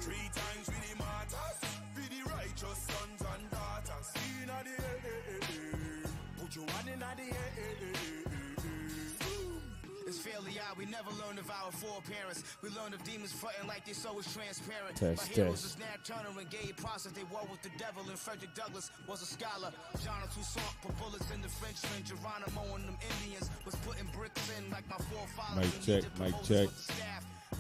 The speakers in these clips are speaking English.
3 times with the martyrs, for the righteous sons and daughters. Inna the air, put your one inna the air. It's fairly odd, we never learned of our foreparents. We learned of demons fronting like they so was transparent. Test, My heroes test. is Nat Turner and Gabe Process. They war with the devil, and Frederick Douglass was a scholar. Jonathan Toussaint put bullets in the Frenchman. Geronimo and them Indians was putting bricks in like my forefathers. Mic check, mic check.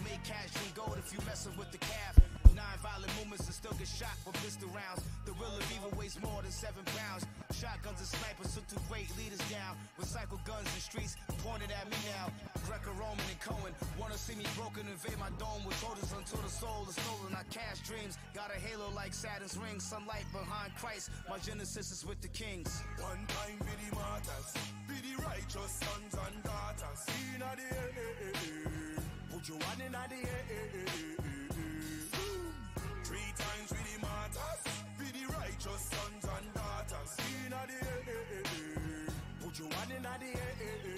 Make cash and gold if you messing with the calf. 9 violent movements and still get shot with pistol rounds. The real of evil weighs more than 7 pounds. Shotguns and snipers took 2 great leaders down. Recycle guns in streets pointed at me now. Greco-Roman and Cohen wanna see me broken, invade my dome with soldiers until the soul is stolen. I cash dreams, got a halo like Saturn's ring. Sunlight behind Christ, my genesis is with the kings. One time for the martyrs, for the righteous sons and daughters. Inna the air, put your one inna the air. 3 times with the martyrs, for the righteous sons and daughters. Inna the air, put your one inna the air.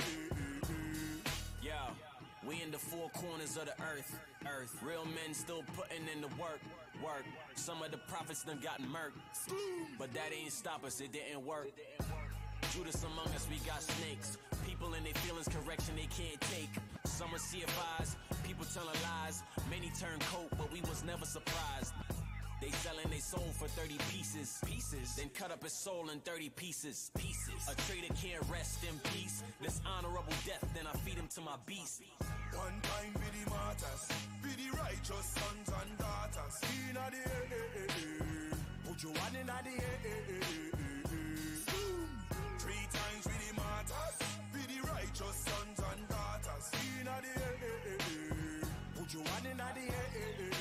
Yo, we in the 4 corners of the earth. Real men still putting in the work. Some of the prophets done gotten murked, but that ain't stop us, it didn't work. Judas among us, we got snakes. People in their feelings, correction they can't take. Some are CFIs, people telling lies. Many turn coat, but we was never surprised. They selling their soul for 30 pieces. Then cut up his soul in 30 pieces. A traitor can't rest in peace. This honorable death, then I feed him to my beast. One time for the martyrs, for the righteous sons and daughters. Inna the air, put your one inna the air. 3 times for the martyrs, for the righteous sons and daughters. Inna the air, put your one inna the air.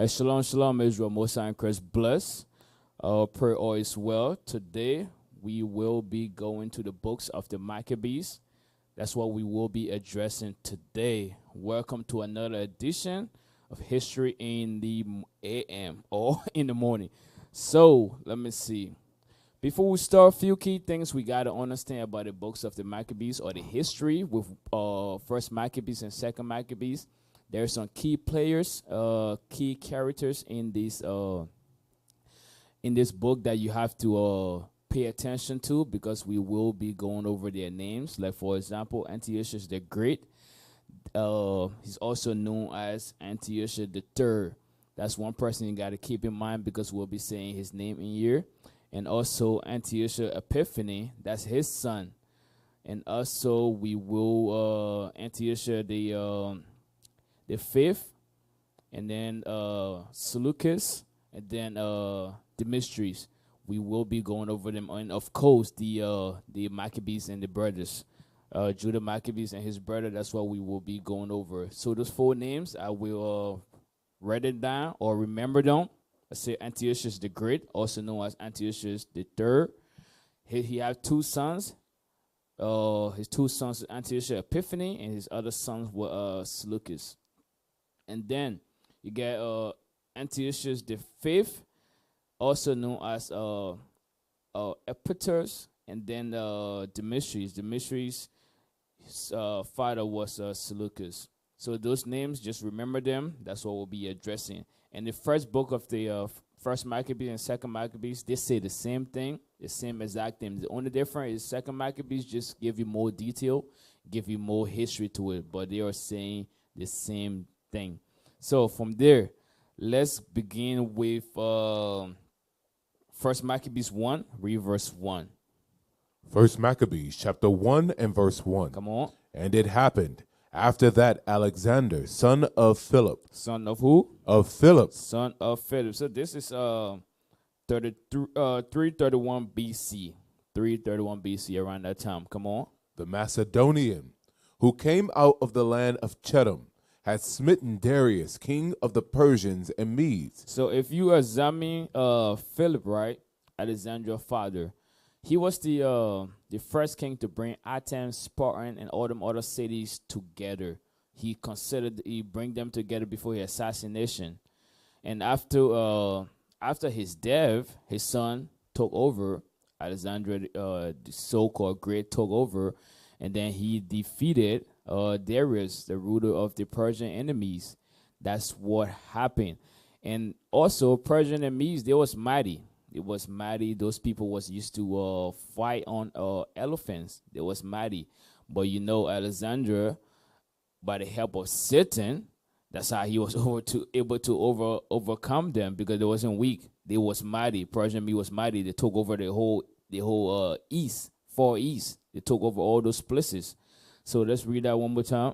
Shalom, shalom, Israel. Most High in Christ bless. Pray all is well. Today, we will be going to the books of the Maccabees. That's what we will be addressing today. Welcome to another edition of History in the AM or in the morning. So, let me see. Before we start, a few key things we got to understand about the books of the Maccabees or the history with First Maccabees and Second Maccabees. There's some key players, key characters in this book that you have to pay attention to because we will be going over their names. Like, for example, Antiochus the Great. He's also known as Antiochus the Third. That's one person you got to keep in mind because we'll be saying his name in here. And also Antiochus Epiphanes, that's his son. and also we will Antiochus the fifth, and then Seleucus, and then the mysteries. We will be going over them, and of course the Maccabees and the brothers, Judah Maccabees and his brother. That's what we will be going over. So those 4 names, I will write it down or remember them. I say Antiochus the Great, also known as Antiochus the Third. He had 2 sons. His 2 sons, Antiochus Epiphany, and his other sons were Seleucus. And then you get Antiochus the Fifth, also known as Epictetus, and then Demetrius. Demetrius' father was Seleucus. So those names, just remember them. That's what we'll be addressing. And the first book of the first Maccabees and second Maccabees, they say the same thing, the same exact thing. The only difference is second Maccabees just give you more detail, give you more history to it, but they are saying the same thing. So from there, let's begin with First Maccabees 1, read verse 1. First Maccabees chapter 1 and verse 1. Come on. And it happened after that Alexander, son of Philip. Son of who? Of Philip. Son of Philip. So this is 331 BC. 331 BC, around that time. Come on. The Macedonian, who came out of the land of Chedum, had smitten Darius, king of the Persians and Medes. So if you examine Philip, right, Alexander's father, he was the first king to bring Athens, Spartan, and all them other cities together. He bring them together before his assassination. And after his death, his son took over. Alexander, the so-called great, took over, and then he defeated Darius, the ruler of the Persian enemies. That's what happened. And also, Persian enemies, they was mighty. It was mighty. Those people was used to fight on elephants. They was mighty. But you know, Alexander, by the help of Satan, that's how he was able to overcome them, because they wasn't weak. They was mighty. Persian army was mighty. They took over the whole east, far east. They took over all those places. So let's read that one more time.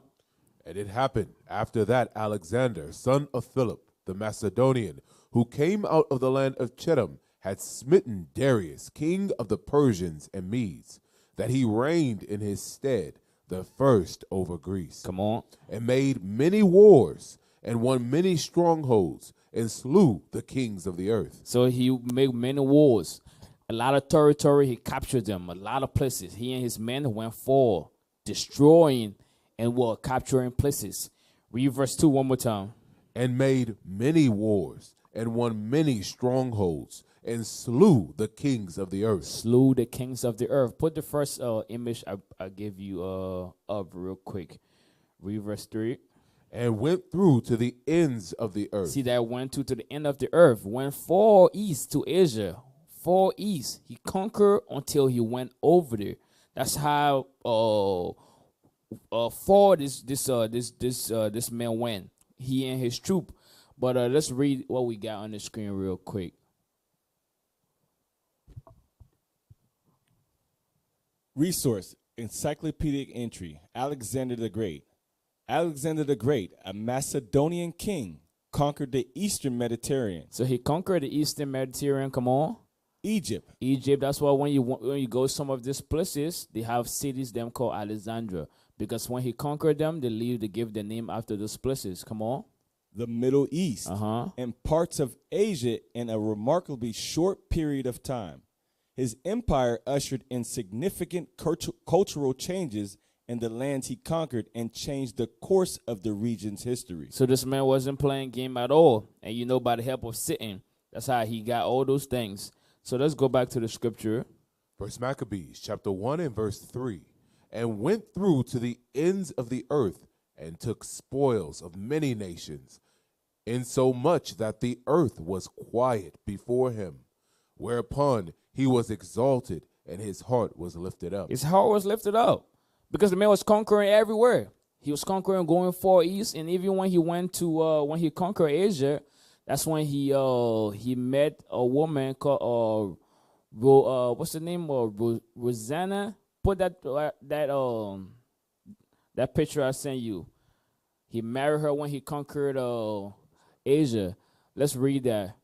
And it happened after that Alexander, son of Philip, the Macedonian, who came out of the land of Chedum, had smitten Darius, king of the Persians and Medes, that he reigned in his stead, the first over Greece. Come on. And made many wars, and won many strongholds, and slew the kings of the earth. So he made many wars. A lot of territory, he captured them. A lot of places. He and his men went for destroying and were capturing places. Read verse 2 one more time. And made many wars, and won many strongholds, and slew the kings of the earth. Slew the kings of the earth. Put the first image I gave you up real quick. Read verse 3. And went through to the ends of the earth. See that went to the end of the earth. Went far east to Asia. Far east. He conquered until he went over there. That's how far this man went. He and his troop. But let's read what we got on the screen real quick. Resource, encyclopedic entry, Alexander the Great. Alexander the Great, a Macedonian king, conquered the eastern Mediterranean. So he conquered the eastern Mediterranean. Come on. Egypt. That's why when you go some of these places, they have cities them called Alexandria. Because when he conquered them, they give the name after those places. Come on. The Middle East. And parts of Asia in a remarkably short period of time. His empire ushered in significant cultural changes in the lands he conquered and changed the course of the region's history. So this man wasn't playing game at all. And you know, by the help of Satan, that's how he got all those things. So let's go back to the scripture. First Maccabees chapter 1 and verse 3. And went through to the ends of the earth, and took spoils of many nations, insomuch that the earth was quiet before him. Whereupon he was exalted, and his heart was lifted up. His heart was lifted up because the man was conquering everywhere. He was conquering, going far east, and even when he went to when he conquered Asia, that's when he met a woman called what's the name? Rosanna. put that picture I sent you. He married her when he conquered Asia. Let's read that.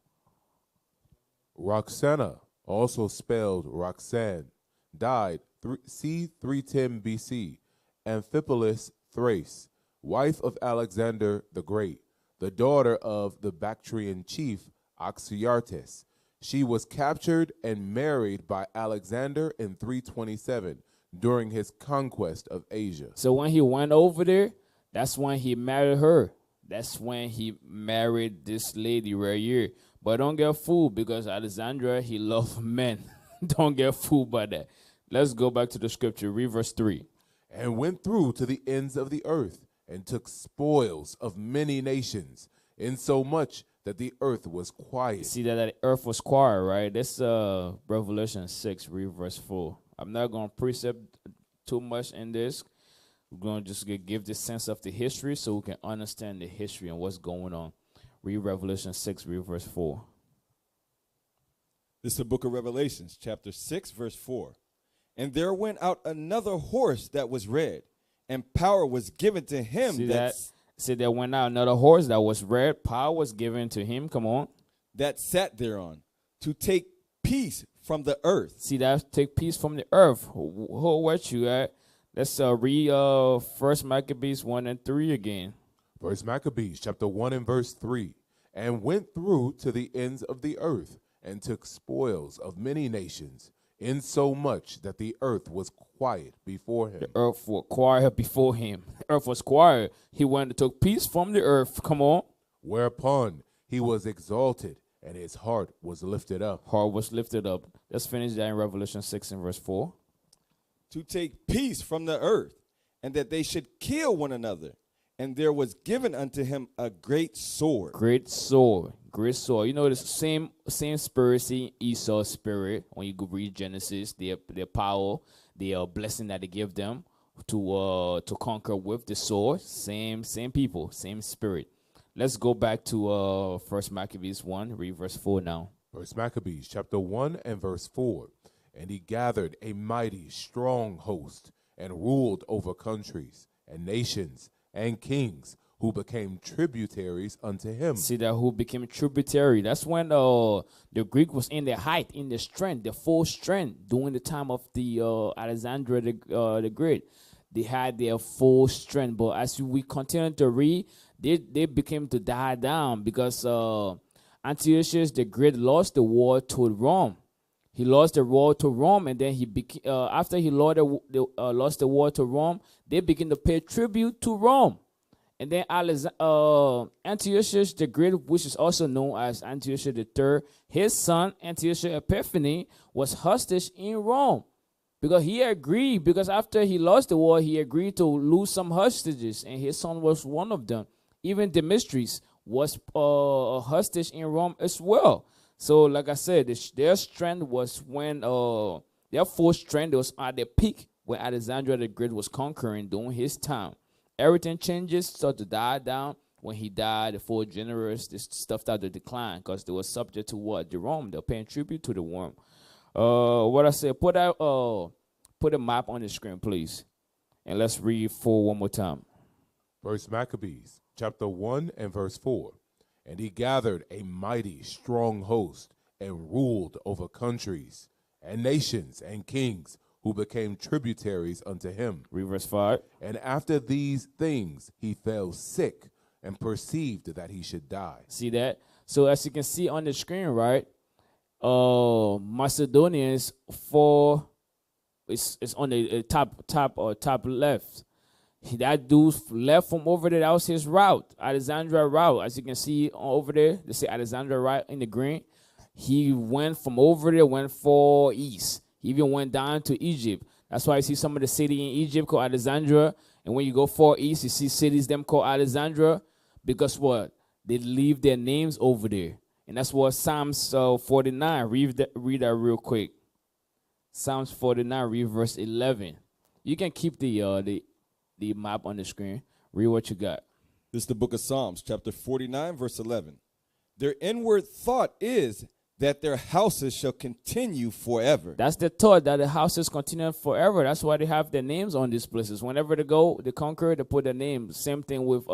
Roxana, also spelled Roxanne, died c. 310 BC. Amphipolis, Thrace, wife of Alexander the Great, the daughter of the Bactrian chief Oxyartes. She was captured and married by Alexander in 327 during his conquest of Asia. So when he went over there, that's when he married her. That's when he married this lady right here. But don't get fooled, because Alexander, he loved men. Don't get fooled by that. Let's go back to the scripture. Read verse 3. And went through to the ends of the earth, and took spoils of many nations, insomuch that the earth was quiet. See that the earth was quiet, right? That's Revelation 6, read verse 4. I'm not going to precept too much in this. We're going to just give this sense of the history so we can understand the history and what's going on. Read Revelation 6, read verse 4. This is the book of Revelations, chapter 6, verse 4. And there went out another horse that was red, and power was given to him. See, there went out another horse that was red. Power was given to him. Come on. That sat thereon to take peace from the earth. See, that take peace from the earth. What you at? Let's read 1 Maccabees 1 and 3 again. 1 Maccabees chapter 1 and verse 3. And went through to the ends of the earth, and took spoils of many nations, insomuch that the earth was quiet before him. The earth was quiet before him. The earth was quiet. He went and took peace from the earth. Come on. Whereupon he was exalted, and his heart was lifted up. Heart was lifted up. Let's finish that in Revelation 6 and verse 4. To take peace from the earth, and that they should kill one another. And there was given unto him a great sword. Great sword. Great sword. You know, the same spirit, same Esau's spirit. When you go read Genesis, their power, the blessing that they give them to conquer with the sword. Same people, same spirit. Let's go back to 1 Maccabees 1, read verse 4 now. 1 Maccabees chapter 1 and verse 4. And he gathered a mighty strong host, and ruled over countries and nations and kings, who became tributaries unto him. See that, who became tributary. That's when the Greek was in their height, in their strength, their full strength, during the time of the Alexander the Great. They had their full strength, but as we continue to read, they became to die down, because Antiochus the Great lost the war to Rome. He lost the war to Rome, and then after he lost the war to Rome, they began to pay tribute to Rome. And then Antiochus the Great, which is also known as Antiochus III, his son Antiochus Epiphanes was hostage in Rome, because he agreed. Because after he lost the war, he agreed to lose some hostages, and his son was one of them. Even Demetrius was a hostage in Rome as well. So, like I said, their strength was when their full strength was at their peak when Alexander the Great was conquering during his time. Everything changes, started to die down. When he died, the four generals, this stuff started to decline, because they were subject to what? The Rome. They were paying tribute to the Rome. What I said, put a map on the screen, please, and let's read 4 one more time. 1 Maccabees chapter 1 and verse 4. And he gathered a mighty strong host, and ruled over countries and nations and kings, who became tributaries unto him. Read verse 5. And after these things he fell sick, and perceived that he should die. See that? So as you can see on the screen, right, Macedonians it's on the top left. That dude left from over there. That was his route, Alexandria route. As you can see over there, they say Alexandria right in the green. He went from over there, went far east. He even went down to Egypt. That's why you see some of the city in Egypt called Alexandria. And when you go far east, you see cities them called Alexandria. Because what? They leave their names over there. And that's what Psalms 49. Read that real quick. Psalms 49, read verse 11. You can keep the map on the screen. Read what you got. This is the book of Psalms, chapter 49, verse 11. Their inward thought is that their houses shall continue forever. That's the thought, that the houses continue forever. That's why they have their names on these places. Whenever they go, they conquer, they put their name. Same thing with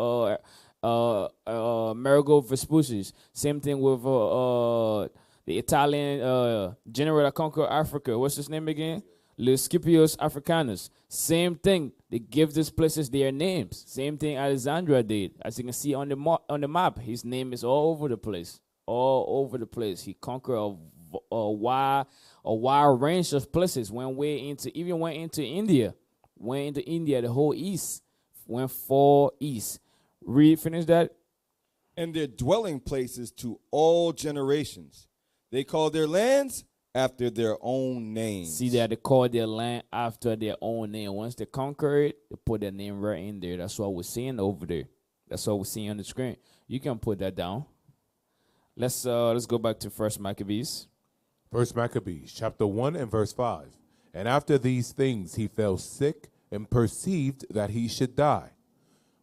Amerigo Vespucci. Same thing with the Italian general that conquered Africa. What's his name again? Scipios Africanus. Same thing. They give these places their names. Same thing Alexandria did. As you can see on the map, his name is all over the place. All over the place. He conquered a wide range of places. Went into India. Went into India, the whole east. Went far east. Finish that. And their dwelling places to all generations. They call their lands after their own names. See that they call their land after their own name. Once they conquer it, they put their name right in there. That's what we're seeing over there. That's what we're seeing on the screen. You can put that down. Let's go back to First Maccabees. First Maccabees, chapter 1 and verse 5. And after these things he fell sick and perceived that he should die.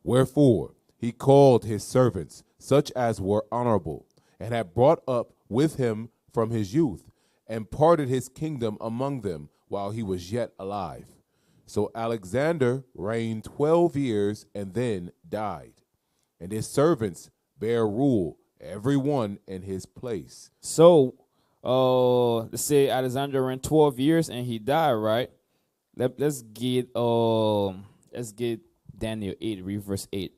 Wherefore he called his servants, such as were honorable, and had brought up with him from his youth, and parted his kingdom among them while he was yet alive. So Alexander reigned 12 years and then died. And his servants bare rule, every one in his place. So, let's say Alexander reigned 12 years and he died, right? Let's get Daniel 8, read verse 8.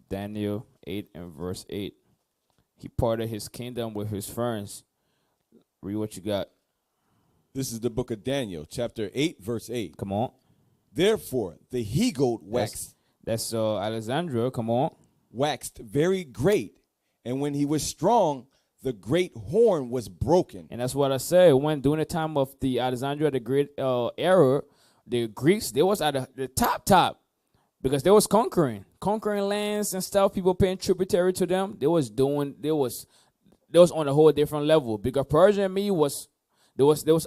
Daniel 8 and verse 8. He parted his kingdom with his friends. Read what you got. This is the book of Daniel, chapter 8, verse 8. Come on. Therefore, the he-goat waxed. That's Alexandria. Come on. Waxed very great. And when he was strong, the great horn was broken. And that's what I said. When during the time of the Alexandria, the great era, the Greeks, they was at the top. Because they was conquering lands and stuff, people paying tributary to them. They was on a whole different level. Because Persia and me was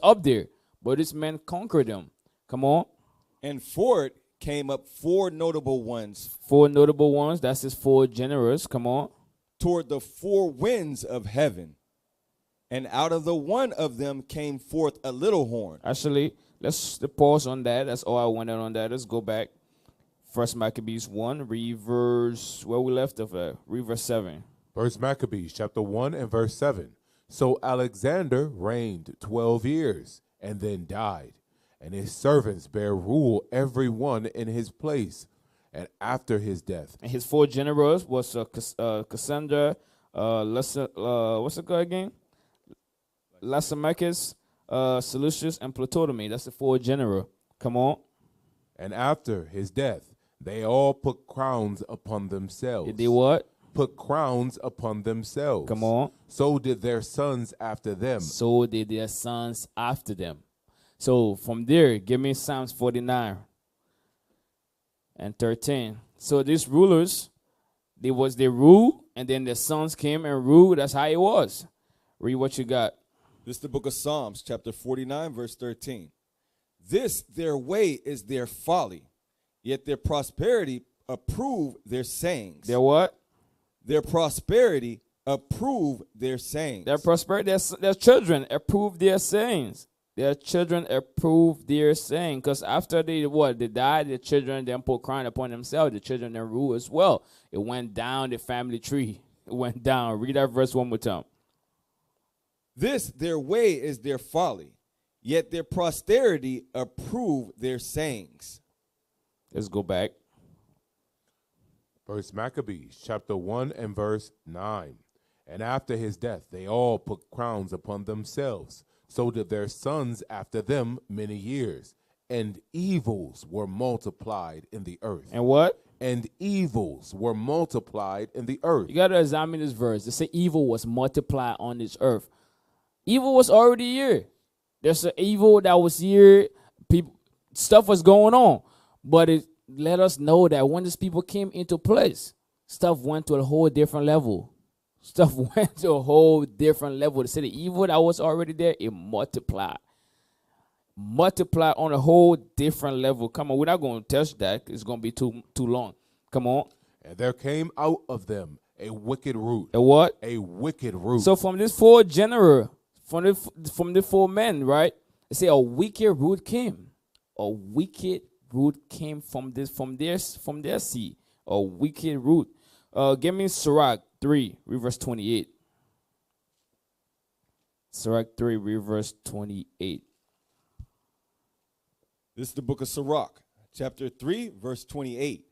up there, but this man conquered them. Come on. And for it came up four notable ones. Four notable ones. That's his four generals. Come on. Toward the four winds of heaven. And out of the one of them came forth a little horn. Actually, let's pause on that. That's all I wanted on that. Let's go back. First Maccabees 1, read verse, where we left off at, read verse 7. First Maccabees, chapter 1 and verse 7. So Alexander reigned 12 years and then died, and his servants bare rule every one in his place. And after his death, and his four generals was Cassandra, what's it called again? Lysimachus, Seleucus, and Ptolemy. That's the four general. Come on. And after his death, they all put crowns upon themselves. They what? Put crowns upon themselves. Come on. So did their sons after them. So did their sons after them. So from there, give me Psalms 49 and 13. So these rulers, they ruled, and then their sons came and ruled. That's how it was. Read what you got. This is the book of Psalms, chapter 49, verse 13. This their way is their folly, yet their prosperity approve their sayings. Their what? Their prosperity approve their sayings. Their prosperity, their children approve their sayings. Their children approve their saying. Because after they died, the children then put crown upon themselves. The children then rule as well. It went down the family tree. It went down. Read that verse one more time. This their way is their folly, yet their posterity approve their sayings. Let's go back. First Maccabees, chapter 1 and verse 9. And after his death, they all put crowns upon themselves. So did their sons after them many years. And evils were multiplied in the earth. And what? And evils were multiplied in the earth. You got to examine this verse. They say evil was multiplied on this earth. Evil was already here. There's an evil that was here. Stuff was going on. But it let us know that when these people came into place, stuff went to a whole different level. Stuff went to a whole different level. They said the evil that was already there, it multiplied. Multiplied on a whole different level. Come on, we're not going to touch that. It's going to be too long. Come on. And there came out of them A wicked root. A what? A wicked root. So from this four general, from the four men, right? They say a wicked root came. A wicked root came from their seed. A wicked root. Give me Sirach 3, read verse 28. Sirach 3, read verse 28. This is the book of Sirach, chapter 3, verse 28.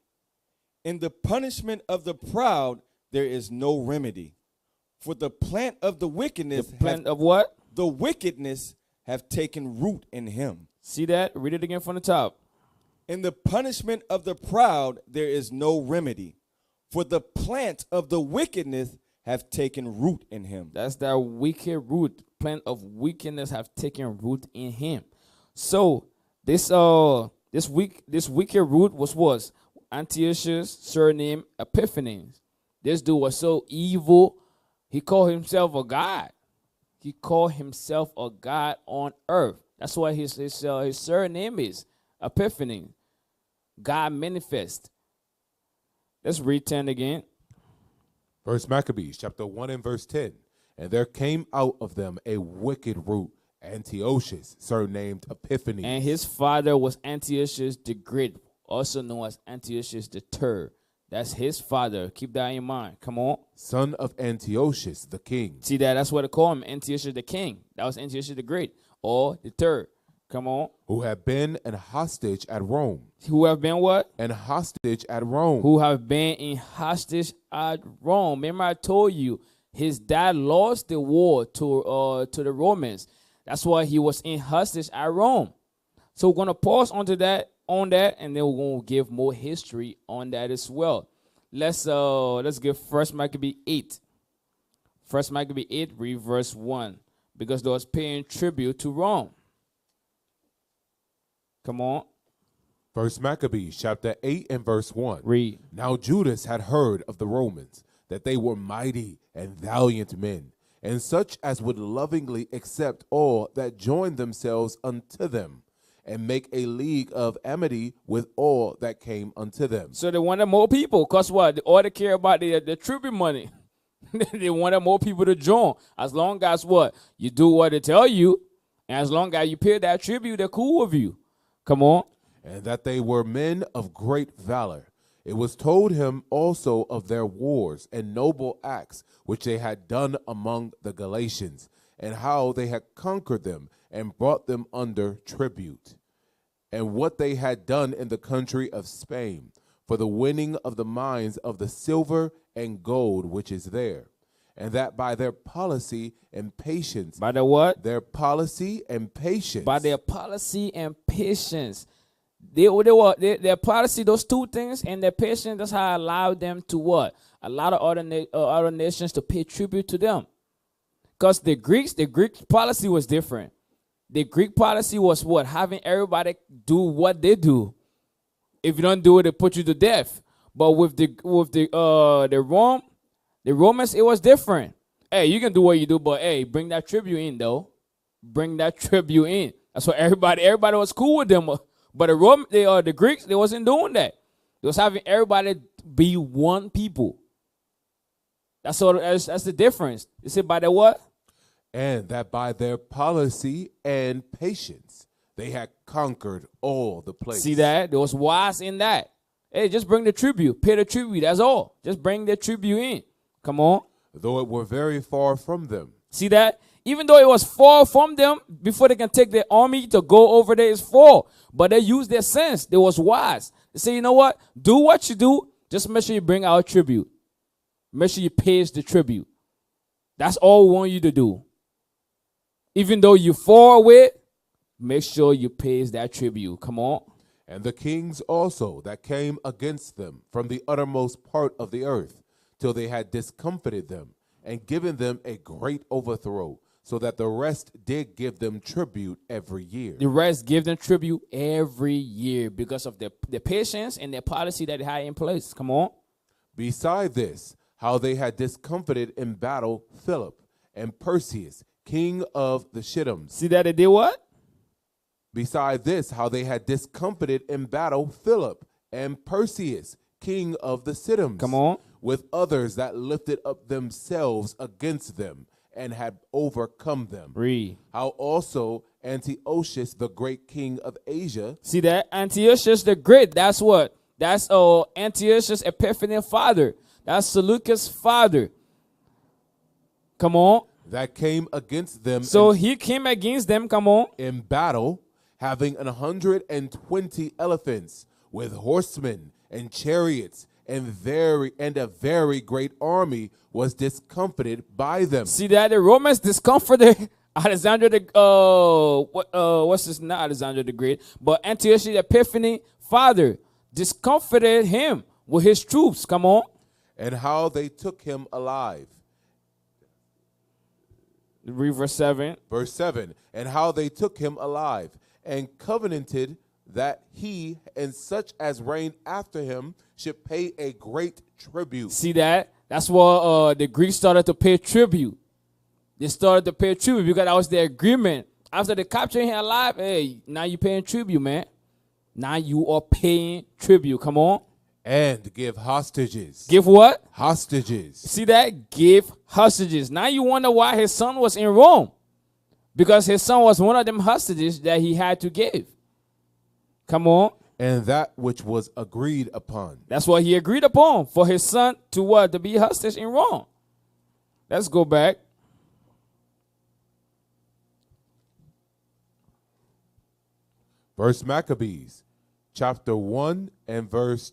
In the punishment of the proud, there is no remedy. For the plant of the wickedness. The plant of what? The wickedness have taken root in him. See that? Read it again from the top. In the punishment of the proud, there is no remedy. For the plant of the wickedness have taken root in him. That's that wicked root. Plant of wickedness have taken root in him. So this wicked root was Antiochus' surname Epiphanes. This dude was so evil, he called himself a god. He called himself a god on earth. That's why his surname is Epiphanes. God manifest. Let's read 10 again. First Maccabees, chapter 1 and verse 10. And there came out of them a wicked root, Antiochus, surnamed Epiphanes. And his father was Antiochus the Great, also known as Antiochus the Third. That's his father. Keep that in mind. Come on. Son of Antiochus the king. See that? That's what they call him, Antiochus the king. That was Antiochus the Great, or the Third. Come on. Who have been an hostage at Rome. Who have been what? An hostage at Rome. Who have been in hostage at Rome. Remember I told you, his dad lost the war to the Romans. That's why he was in hostage at Rome. So we're going to pause on that, and then we're going to give more history on that as well. Let's give 1 Maccabees 8. 1 Maccabees 8, read verse 1. Because they was paying tribute to Rome. Come on. First Maccabees, chapter 8 and verse 1. Read. Now Judas had heard of the Romans, that they were mighty and valiant men, and such as would lovingly accept all that joined themselves unto them, and make a league of amity with all that came unto them. So they wanted more people. Because what? They ought to care about the tribute money. They wanted more people to join. As long as what? You do what they tell you, and as long as you pay that tribute, they're cool with you. Come on. And that they were men of great valor. It was told him also of their wars and noble acts which they had done among the Galatians, and how they had conquered them and brought them under tribute, and what they had done in the country of Spain for the winning of the mines of the silver and gold which is there, and that by their policy and patience. By their what? Their policy and patience. By their policy and patience. Their policy, those two things, and their patience, that's how allowed them to what? A lot of other nations to pay tribute to them. Because the Greek policy was different. The Greek policy was what? Having everybody do what they do. If you don't do it, they put you to death. But with the Romans, it was different. Hey, you can do what you do, but hey, bring that tribute in though. Bring that tribute in. That's why everybody was cool with them. But the Greeks, they wasn't doing that. They was having everybody be one people. That's the difference. They said by the what? And that by their policy and patience, they had conquered all the places. See that? There was wise in that. Hey, just bring the tribute. Pay the tribute. That's all. Just bring the tribute in. Come on. Though it were very far from them. See that? Even though it was far from them, before they can take their army to go over there, it's far. But they used their sense. They was wise. They say, you know what? Do what you do. Just make sure you bring our tribute. Make sure you pay the tribute. That's all we want you to do. Even though you're far away, make sure you pay that tribute. Come on. And the kings also that came against them from the uttermost part of the earth, till they had discomfited them, and given them a great overthrow, so that the rest did give them tribute every year. The rest give them tribute every year because of their patience and their policy that they had in place. Come on. Beside this, how they had discomfited in battle Philip and Perseus, king of the Shittims. See that they did what? Beside this, how they had discomfited in battle Philip and Perseus, king of the Shittims. Come on. with others that lifted up themselves against them and had overcome them. Read. How also Antiochus, the great king of Asia. See that? Antiochus the Great. That's what? That's Antiochus Epiphanes' father. That's Seleucus' father. Come on. That came against them. So he came against them. Come on. In battle, having 120 elephants with horsemen and chariots, and a very great army was discomfited by them. See that? The Romans discomforted Alexander the what's his, not Alexander the Great, but Antiochus Epiphanes' father discomfited him with his troops. Come on. And how they took him alive. Read verse 7. Verse 7. And how they took him alive, and covenanted that he and such as reigned after him should pay a great tribute. See that? That's why the Greeks started to pay tribute. They started to pay tribute because that was their agreement. After they captured him alive, hey, now you paying tribute, man. Now you are paying tribute. Come on. And give hostages. Give what? Hostages. See that? Give hostages. Now you wonder why his son was in Rome. Because his son was one of them hostages that he had to give. Come on. And that which was agreed upon. That's what he agreed upon for his son to what? To be hostage in Rome. Let's go back. Verse Maccabees, chapter 1 and verse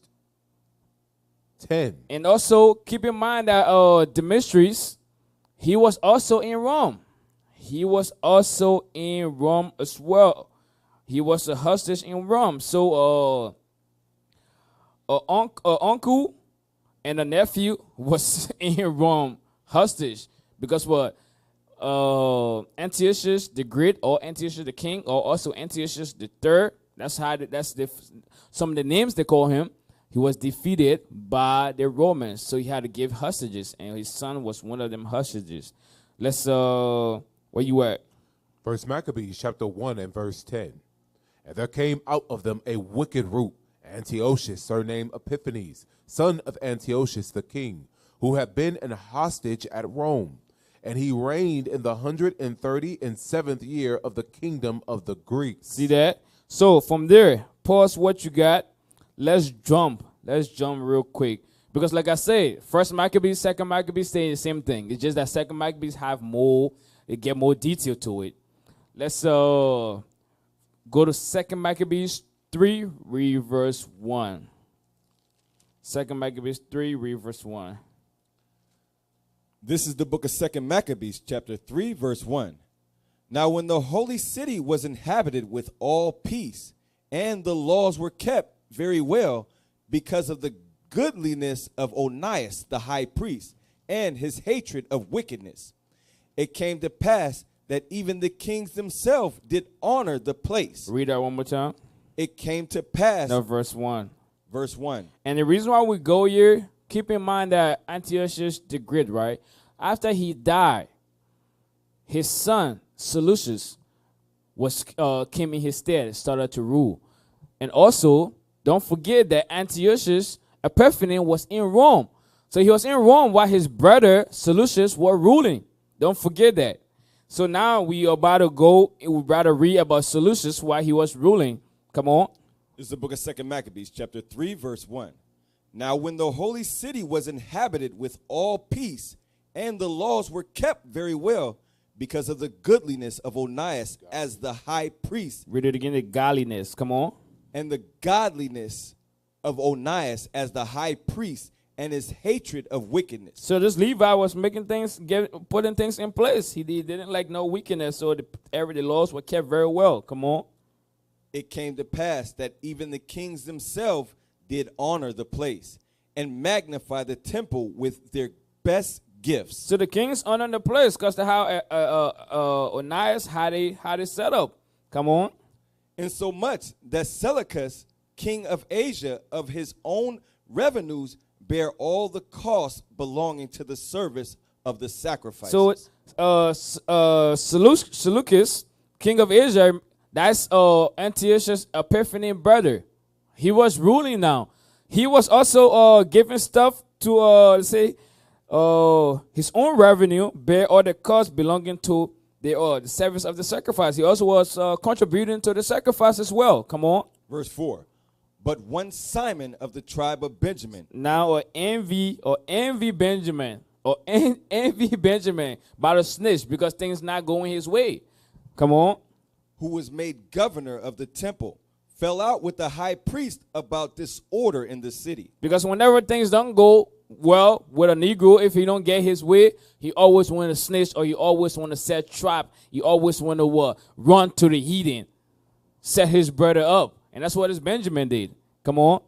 10. And also keep in mind that Demetrius, he was also in Rome. He was also in Rome as well. He was a hostage in Rome. So uncle and a nephew was in Rome hostage. Because what? Antiochus the Great, or Antiochus the King, or also Antiochus the Third. That's some of the names they call him. He was defeated by the Romans, so he had to give hostages, and his son was one of them hostages. Let's where you at? First Maccabees chapter 1 and verse 10. And there came out of them a wicked root, Antiochus, surnamed Epiphanes, son of Antiochus the king, who had been an hostage at Rome. And he reigned in the 137th year of the kingdom of the Greeks. See that? So from there, pause what you got. Let's jump. Let's jump real quick. Because like I said, first Maccabees, second Maccabees stay the same thing. It's just that second Maccabees have more, they get more detail to it. Let's go to second Maccabees 3, read verse 1. Second Maccabees 3, read verse 1. This is the book of 2 Maccabees, chapter 3, verse 1. Now when the holy city was inhabited with all peace, and the laws were kept very well, because of the goodliness of Onias the high priest, and his hatred of wickedness, it came to pass that even the kings themselves did honor the place. Read that one more time. It came to pass. No, verse 1. Verse 1. And the reason why we go here, keep in mind that Antiochus the Great, right? After he died, his son Seleucus came in his stead, started to rule. And also, don't forget that Antiochus Epiphanes was in Rome. So he was in Rome while his brother Seleucus was ruling. Don't forget that. So now we are about to read about Seleucus while he was ruling. Come on. This is the book of 2 Maccabees, chapter 3, verse 1. Now when the holy city was inhabited with all peace, and the laws were kept very well, because of the goodliness of Onias as the high priest. Read it again, the godliness. Come on. And the godliness of Onias as the high priest, and his hatred of wickedness. So this Levi was making things, putting things in place. He didn't like no wickedness, so the laws were kept very well. Come on. It came to pass that even the kings themselves did honor the place, and magnify the temple with their best gifts. So the kings honored the place because of how Onias had it set up. Come on. Insomuch that Seleucus, king of Asia, of his own revenues, bear all the costs belonging to the service of the sacrifices. So Seleucus, king of Asia, that's Antiochus Epiphanes' brother. He was ruling now. He was also giving stuff to say his own revenue, bear all the costs belonging to the service of the sacrifice. He also was contributing to the sacrifice as well. Come on. Verse 4. But one Simon of the tribe of Benjamin. Now, or envy Benjamin, envy Benjamin by the snitch because things not going his way. Come on. Who was made governor of the temple, fell out with the high priest about disorder in the city. Because whenever things don't go well with a Negro, if he don't get his way, he always want to snitch, or he always want to set trap. He always want to run to the heathen, set his brother up. And that's what this Benjamin did. Come on.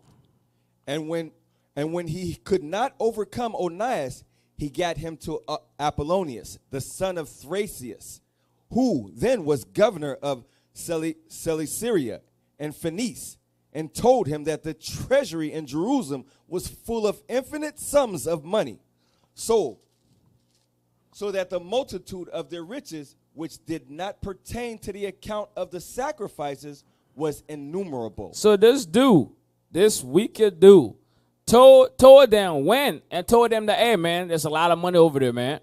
And when he could not overcome Onias, he got him to Apollonius, the son of Thracius, who then was governor of Celesyria and Phoenice, and told him that the treasury in Jerusalem was full of infinite sums of money, so that the multitude of their riches, which did not pertain to the account of the sacrifices, was innumerable. So this wicked dude, told them when, and told them that, hey, man, there's a lot of money over there, man.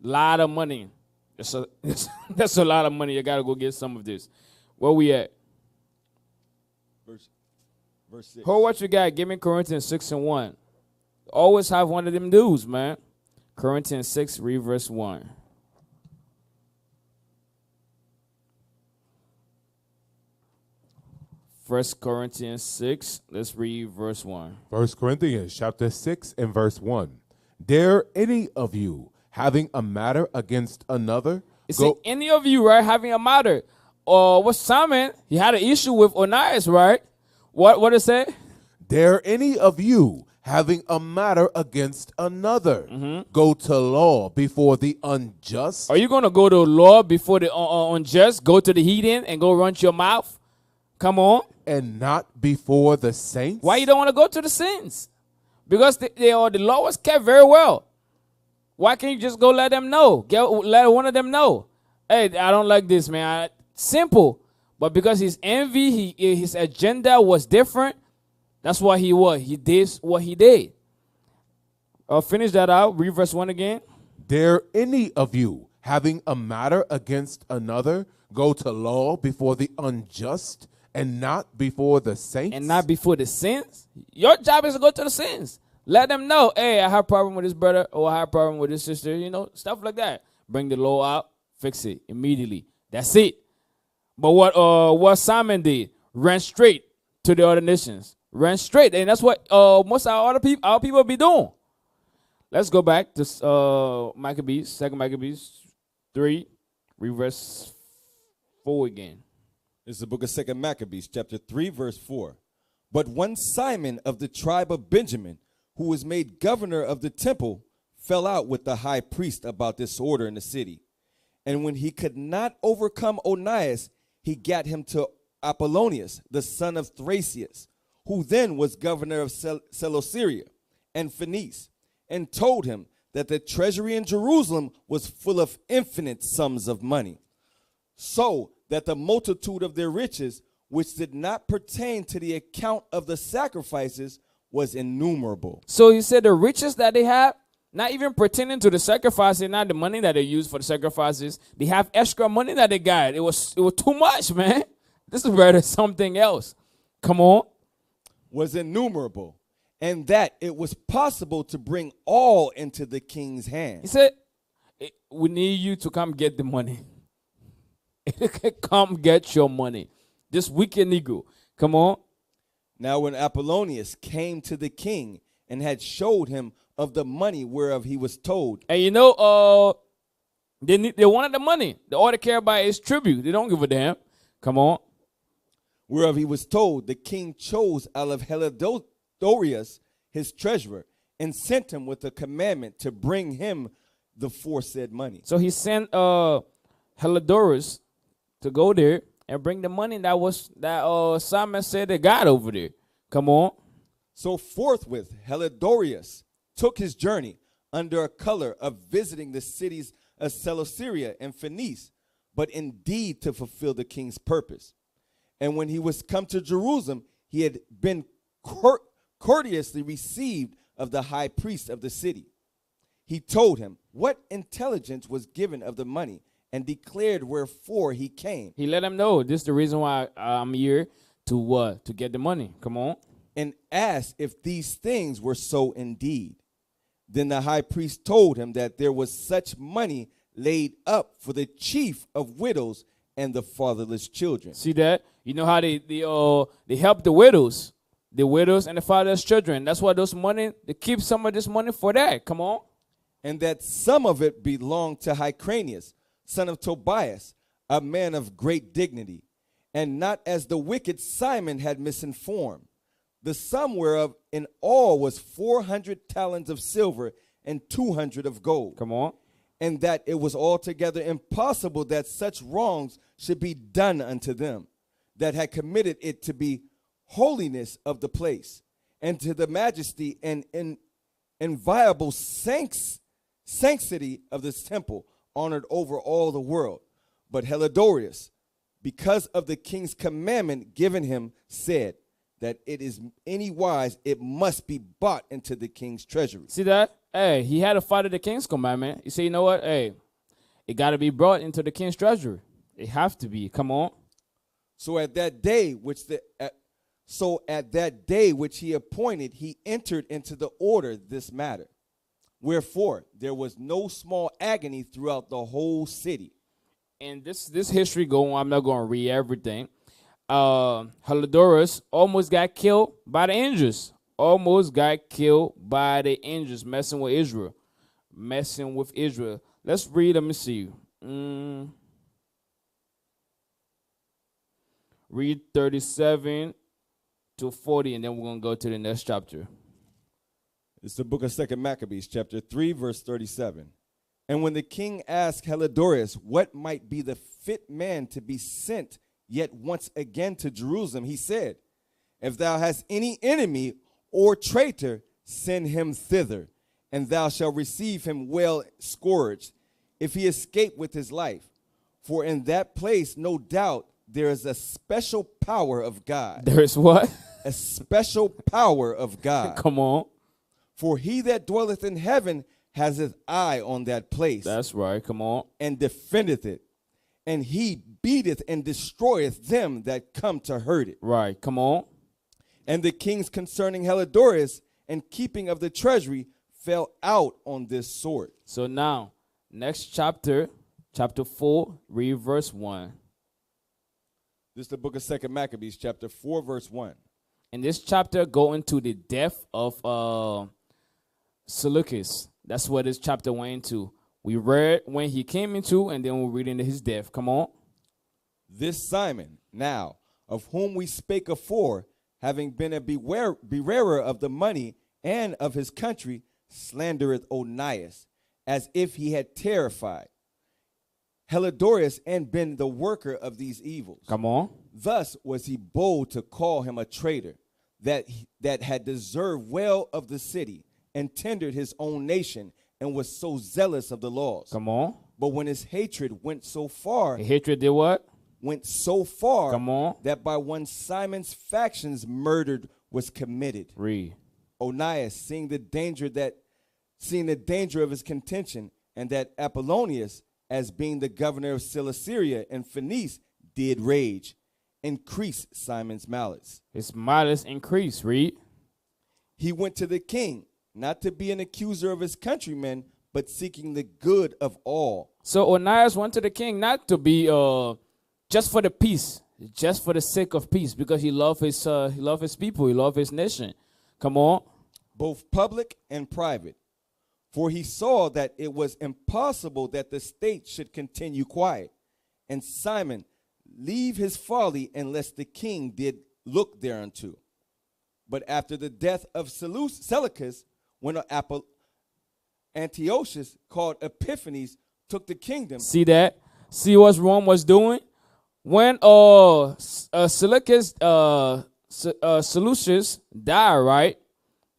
A lot of money. That's a lot of money. You got to go get some of this. Where we at? Verse 6. Hold what you got. Give me Corinthians 6:1. Always have one of them dudes, man. Corinthians 6, read verse 1. First Corinthians 6, let's read verse 1. 1 Corinthians chapter 6 and verse 1. Dare any of you, having a matter against another, Is it any of you, right, having a matter? Or what Simon, he had an issue with Onias, right? What did it say? Dare any of you, having a matter against another, go to law before the unjust? Are you going to go to law before the unjust? Go to the heathen and go run your mouth? Come on. And not before the saints? Why you don't want to go to the saints? Because the law was kept very well. Why can't you just go let them know? Let one of them know. Hey, I don't like this, man. Simple. But because his envy, his agenda was different, that's what he was. He did what he did. Finish that out. Read verse 1 again. Dare any of you, having a matter against another, go to law before the unjust and not before the saints? And not before the saints? Your job is to go to the saints. Let them know, hey, I have a problem with this brother, or I have a problem with this sister, stuff like that. Bring the law out, fix it immediately. That's it. But what Simon did, ran straight to the other nations. Ran straight. And that's what most of our people be doing. Let's go back to Maccabees, 2 Maccabees 3, read verse 4 again. This is the book of 2 Maccabees, chapter 3, verse 4. But one Simon of the tribe of Benjamin, who was made governor of the temple, fell out with the high priest about disorder in the city. And when he could not overcome Onias, he got him to Apollonius, the son of Thracius, who then was governor of Celesyria and Phoenice, and told him that the treasury in Jerusalem was full of infinite sums of money, so that the multitude of their riches, which did not pertain to the account of the sacrifices, was innumerable. So he said the riches that they have, not even pertaining to the sacrifices, not the money that they use for the sacrifices, they have extra money that they got. It was too much, man. This is rather something else. Come on. Was innumerable, and that it was possible to bring all into the king's hand. He said, we need you to come get the money. Come get your money. This wicked Negro. Come on. Now when Apollonius came to the king and had showed him of the money whereof he was told. And they wanted the money. All they care about is tribute. They don't give a damn. Come on. Whereof he was told, the king chose out of Helidorius his treasurer, and sent him with a commandment to bring him the foresaid money. So he sent Helidorius to go there and bring the money that Simon said they got over there. Come on. So forthwith Helidorius took his journey under a color of visiting the cities of Celesyria and Phoenice, but indeed to fulfill the king's purpose. And when he was come to Jerusalem, he had been courteously received of the high priest of the city. He told him what intelligence was given of the money and declared wherefore he came. He let him know this is the reason why I'm here to what? To get the money. Come on. And asked if these things were so indeed. Then the high priest told him that there was such money laid up for the chief of widows and the fatherless children. See that? You know how they help the widows and the fatherless children. That's why those money, they keep some of this money for that. Come on. And that some of it belonged to Hyrcanus, son of Tobias, a man of great dignity, and not as the wicked Simon had misinformed. The sum whereof in all was 400 talents of silver and 200 of gold. Come on. And that it was altogether impossible that such wrongs should be done unto them that had committed it to be holiness of the place, and to the majesty and inviolable sanctity of this temple, honored over all the world. But Helidorius, because of the king's commandment given him, said that it is anywise it must be bought into the king's treasury. See that? Hey, he had to follow the king's commandment. He said, you know what? Hey, it got to be brought into the king's treasury. It have to be. Come on. So at that day which he appointed, he entered into the order this matter. Wherefore there was no small agony throughout the whole city. And this history going, I'm not going to read everything. Helidorus almost got killed by the angels. Messing with Israel. Let's read. Let me see. Read 37 to 40, and then we're going to go to the next chapter. It's the book of 2 Maccabees, chapter 3, verse 37. And when the king asked Helidorus what might be the fit man to be sent yet once again to Jerusalem, he said, if thou hast any enemy or traitor, send him thither, and thou shalt receive him well scourged, if he escape with his life. For in that place, no doubt, there is a special power of God. There is what? A special power of God. Come on. For he that dwelleth in heaven has his eye on that place. That's right. Come on. And defendeth it. And he beateth and destroyeth them that come to hurt it. Right. Come on. And the kings concerning Helidorus and keeping of the treasury fell out on this sort. So now, next chapter, chapter 4, read verse 1. This is the book of 2 Maccabees, chapter 4, verse 1. In this chapter, go into the death of Seleucus. That's what this chapter went into. We read when he came into, and then we're reading his death. Come on. This Simon, now, of whom we spake afore, having been a bewarer of the money and of his country, slandereth Onias, as if he had terrified Helidorus and been the worker of these evils. Come on. Thus was he bold to call him a traitor, that had deserved well of the city, and tendered his own nation, and was so zealous of the laws. Come on. But when his hatred went so far. His hatred did what? Went so far. Come on. That by one Simon's factions murdered was committed. Read. Onias, seeing the danger of his contention, and that Apollonius, as being the governor of Cilicia and Phoenice, did rage, increased Simon's malice. His malice increased. Read. He went to the king, not to be an accuser of his countrymen, but seeking the good of all. So Onias went to the king not to be just for the peace, just for the sake of peace, because he loved his people, he loved his nation. Come on. Both public and private. For he saw that it was impossible that the state should continue quiet. And Simon, leave his folly unless the king did look thereunto. But after the death of Seleucus, when Antiochus, called Epiphanes, took the kingdom. See that? See what Rome was doing? When Seleucus died, right?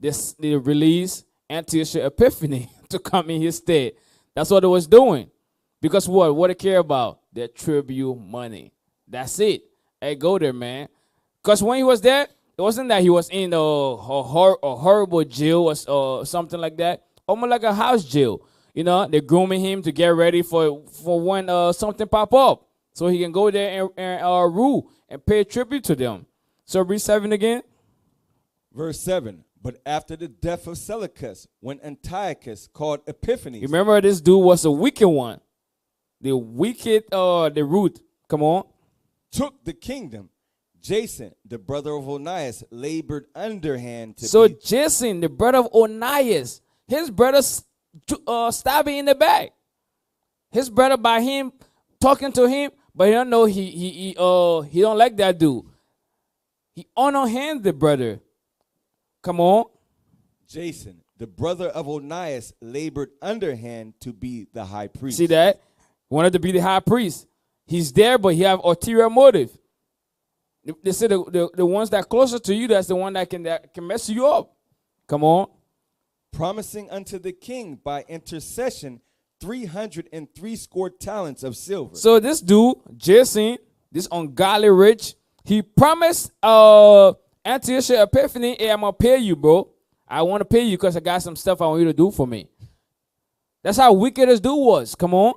They released Antiochus Epiphany to come in his stead. That's what it was doing. Because what they care about? Their tribute money. That's it. Hey, go there, man. Because when he was there, It wasn't that he was in a horrible jail or something like that. Almost like a house jail. You know, they're grooming him to get ready for when something pop up, so he can go there and rule and pay tribute to them. So read 7 again. Verse 7. But after the death of Seleucus, when Antiochus called Epiphanes. Remember, this dude was a wicked one. The wicked, the root. Come on. Took the kingdom. Jason, the brother of Onias, labored underhand to So Jason, the brother of Onias, his brother stabbed him in the back. His brother, by him talking to him, but he don't know he don't like that dude. He honor the brother. Come on. Jason, the brother of Onias, labored underhand to be the high priest. See that? He wanted to be the high priest. He's there, but he have ulterior motive. They say the ones that are closer to you, that's the one that can mess you up. Come on. Promising unto the king by intercession 303 talents of silver. So this dude, Jason, this ungodly rich, he promised Antiochus Epiphany, hey, I'm going to pay you, bro. I want to pay you because I got some stuff I want you to do for me. That's how wicked this dude was. Come on.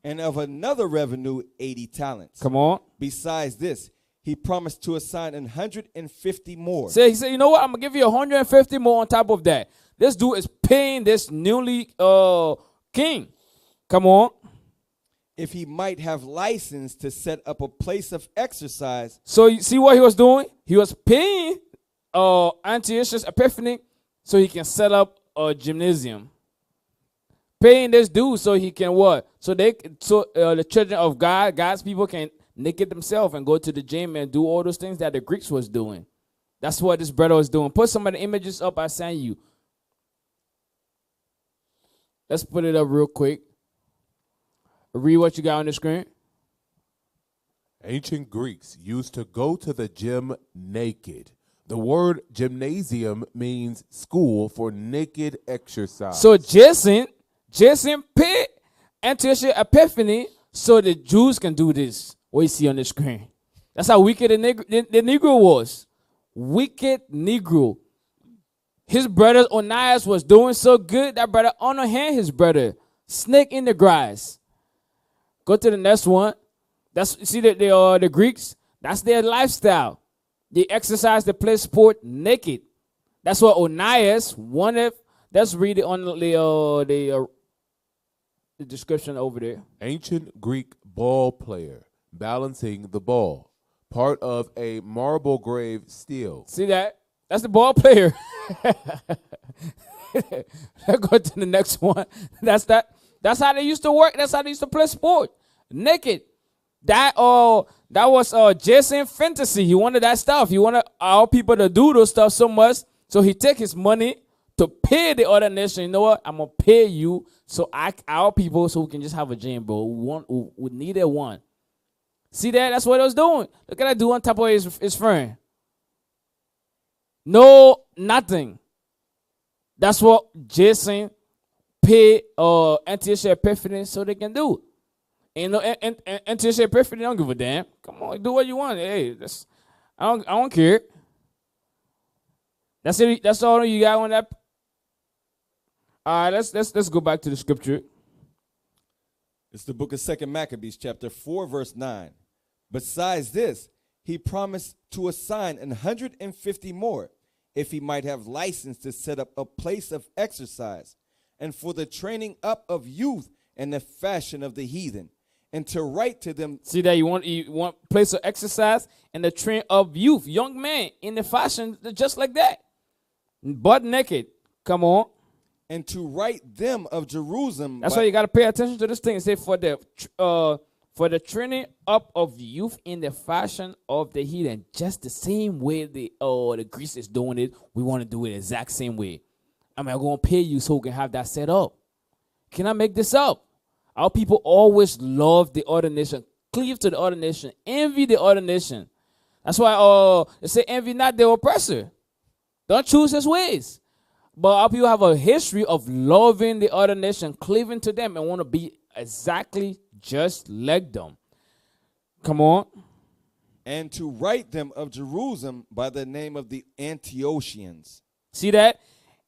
And of another revenue, 80 talents. Come on. Besides this, he promised to assign 150 more. So he said, you know what? I'm going to give you 150 more on top of that. This dude is paying this newly king. Come on. If he might have license to set up a place of exercise. So you see what he was doing? He was paying Antiochus Epiphanes so he can set up a gymnasium. Paying this dude so he can what? So the children of God, God's people can naked themselves and go to the gym and do all those things that the Greeks was doing. That's what this brother was doing. Put some of the images up I sent you. Let's put it up real quick. Read what you got on the screen. Ancient Greeks used to go to the gym naked. The word gymnasium means school for naked exercise. So Jason paid Antiochus Epiphanes so the Jews can do this. What you see on the screen. That's how wicked the Negro was. Wicked Negro. His brother Onias was doing so good, that brother honor his brother. Snake in the grass. Go to the next one. See the Greeks. That's their lifestyle. They exercise, they play sport naked. That's what Onias wanted. Let's read it on the description over there. Ancient Greek ball player balancing the ball, part of a marble grave steel. See that? That's the ball player. Let's go to the next one. That's how they used to work. That's how they used to play sport. Naked. That was Jason fantasy. He wanted that stuff. He wanted our people to do those stuff so much. So he take his money to pay the other nation. You know what? I'm gonna pay you so our people so we can just have a gym, bro. We needed one. See that? That's what I was doing. Look at that dude on top of his friend. No, nothing. That's what Jason paid Antiochus Epiphanes so they can do. And Antiochus Epiphanes don't give a damn. Come on, do what you want. Hey, I don't care. That's it. That's all you got on that. All right, let's go back to the scripture. It's the book of 2 Maccabees, chapter 4, verse 9. Besides this, he promised to assign 150 more, if he might have license to set up a place of exercise, and for the training up of youth and the fashion of the heathen, and to write to them. See that you want place of exercise and the train of youth, young men in the fashion just like that, butt naked. Come on. And to write them of Jerusalem. That's why you got to pay attention to this thing. Say for the training up of youth in the fashion of the heathen, just the same way the Greece is doing it. We want to do it the exact same way. I'm going to pay you so we can have that set up. Can I make this up? Our people always love the other nation, cleave to the other nation, envy the other nation. That's why they say envy not the oppressor. Don't choose his ways. But our people have a history of loving the other nation, cleaving to them, and want to be exactly just like them. Come on. And to write them of Jerusalem by the name of the Antiochians. See that?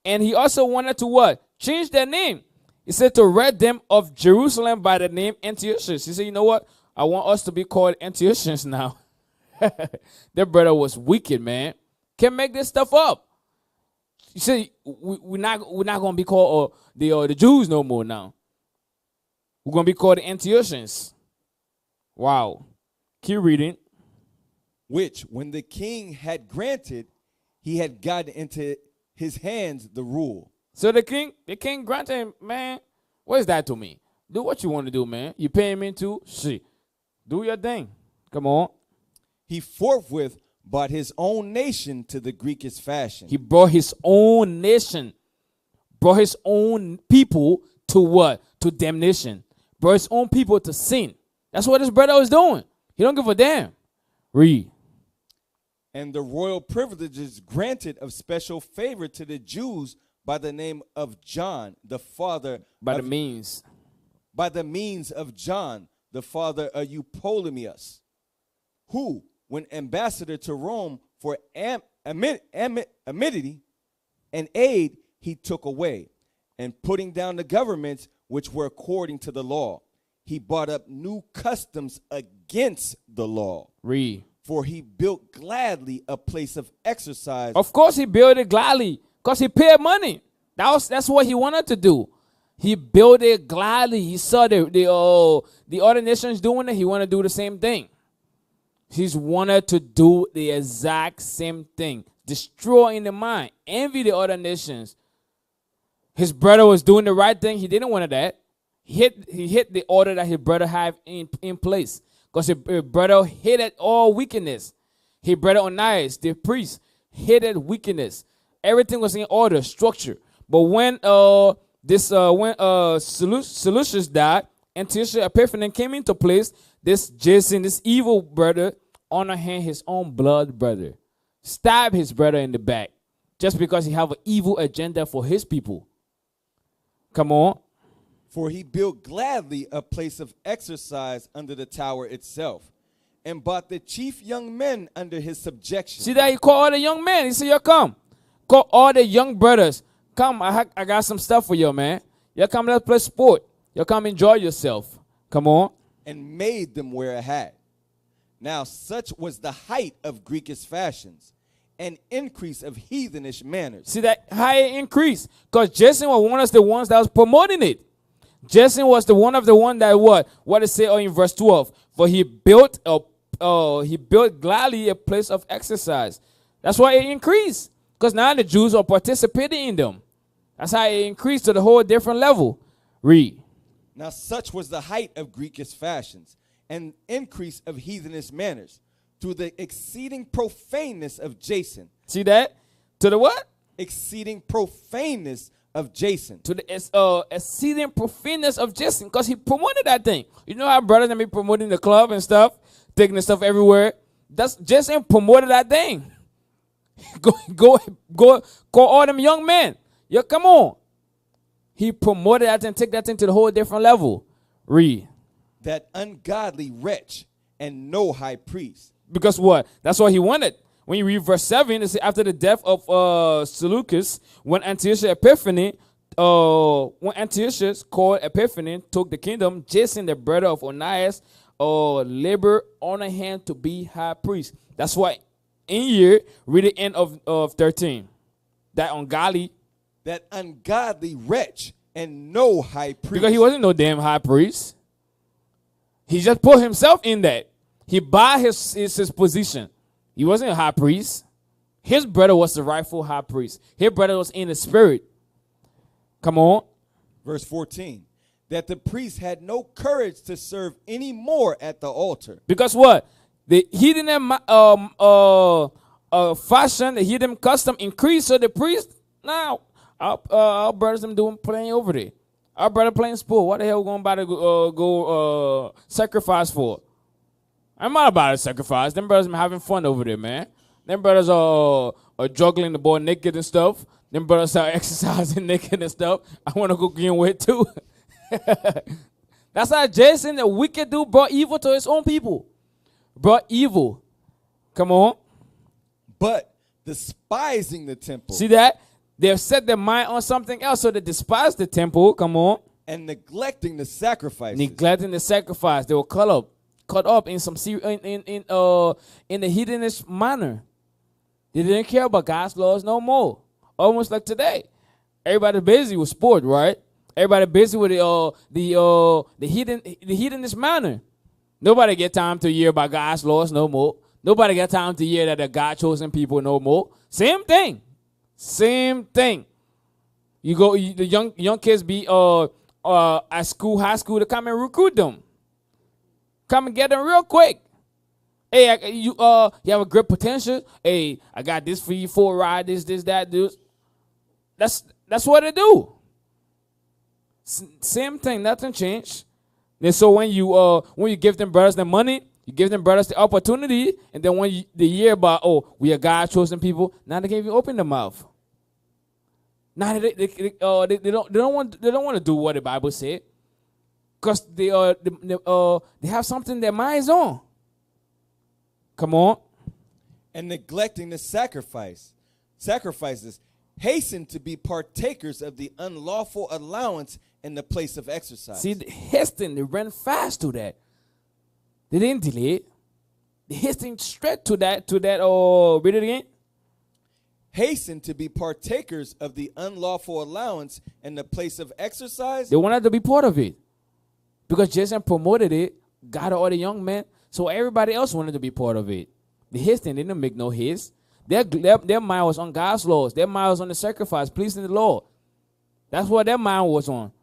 And he also wanted to what? Change their name. He said to write them of Jerusalem by the name Antiochians. He said, you know what? I want us to be called Antiochians now. Their brother was wicked, man. Can't make this stuff up. You see, we're not gonna be called the Jews no more now. We're gonna be called the Antiochians. Wow. Keep reading. Which, when the king had granted, he had gotten into his hands the rule. So the king granted him, man. What is that to me? Do what you want to do, man. You paying me to? Shit. Do your thing. Come on. He forthwith brought his own nation to the Greekish fashion. He brought his own nation, brought his own people to what? To damnation. Brought his own people to sin. That's what his brother was doing. He don't give a damn. Read. And the royal privileges granted of special favor to the Jews by the name of John, the father By the means of John, the father of Eupolymius, who, when ambassador to Rome for amity and aid, he took away, and putting down the governments which were according to the law, he brought up new customs against the law. Read. For he built gladly a place of exercise. Of course he built it gladly because he paid money. That's what he wanted to do. He built it gladly. He saw the other nations doing it. He wanted to do the same thing. He's wanted to do the exact same thing. Destroy in the mind. Envy the other nations. His brother was doing the right thing. He didn't want that. He hit the order that his brother had in place. Because his brother hated all wickedness. His brother Onias, the priest, hated wickedness. Everything was in order, structure. But when Seleucus died, Antiochus Epiphanes came into place, this Jason, this evil brother, on the hand his own blood brother, stabbed his brother in the back, just because he have an evil agenda for his people. Come on. For he built gladly a place of exercise under the tower itself, and brought the chief young men under his subjection. See that? He called all the young men. He said, yo, come. Call all the young brothers. Come, I got some stuff for you, man. You come, let's play sport. You come enjoy yourself. Come on. And made them wear a hat. Now such was the height of Greekish fashions, an increase of heathenish manners. See that higher increase? Because Jason was one of the ones that was promoting it. Jason was one of the one that what it say in verse 12. For he built gladly a place of exercise. That's why it increased. Because now the Jews are participating in them. That's how it increased to the whole different level. Read. Now such was the height of Greekish fashions, an increase of heathenish manners, to the exceeding profaneness of Jason. See that? To the what? Exceeding profaneness of Jason. To the exceeding profaneness of Jason, because he promoted that thing. You know how brothers and me promoting the club and stuff, taking the stuff everywhere. That's Jason promoted that thing. Go, call all them young men. Yo, come on. He promoted that and take that thing to the whole different level. Read. That ungodly wretch and no high priest. Because what? That's what he wanted. When you read verse 7, it says, after the death of Seleucus, when Antiochus called Epiphanes, took the kingdom, Jason, the brother of Onias, labored on a hand to be high priest. That's why in here, read the end of 13. That ungodly wretch and no high priest. Because he wasn't no damn high priest. He just put himself in that. He bought his position. He wasn't a high priest. His brother was the rightful high priest. His brother was in the spirit. Come on. Verse 14. That the priest had no courage to serve any more at the altar. Because what? The heathen fashion, the heathen custom increased. So the priest, now, our brothers them playing over there. Our brother playing sport. What the hell we going about to go sacrifice for? I'm not about to sacrifice. Them brothers having fun over there, man. Them brothers are juggling the ball naked and stuff. Them brothers are exercising naked and stuff. I want to go gain weight too. That's how Jason, the wicked dude, brought evil to his own people. Brought evil. Come on. But despising the temple. See that? They've set their mind on something else, so they despise the temple. Come on. And neglecting the sacrifices. Neglecting the sacrifice. They were caught up in some in the heathenish manner. They didn't care about God's laws no more. Almost like today. Everybody busy with sport, right? Everybody busy with the heathenish manner. Nobody get time to hear about God's laws no more. Nobody got time to hear that the God chosen people no more. Same thing. Same thing. You go, the young kids be at school, high school, to come and recruit them. Come and get them real quick. Hey, you have a great potential. Hey, I got this for you for a ride. This, that, this. That's what they do. Same thing. Nothing changed. And so when you give them brothers the money, you give them brothers the opportunity, and then when they hear about, we are God chosen people, now they can't even open their mouth. Now they don't want to do what the Bible said, because they have something their minds on. Come on. And neglecting the sacrifices, hasten to be partakers of the unlawful allowance in the place of exercise. See, hasten, they ran fast to that. They didn't delay it. They hastened straight to that, read it again. Hasten to be partakers of the unlawful allowance in the place of exercise. They wanted to be part of it. Because Jason promoted it, got all the young men, so everybody else wanted to be part of it. The hasten, they didn't make no haste. Their mind was on God's laws. Their mind was on the sacrifice, pleasing the Lord. That's what their mind was on.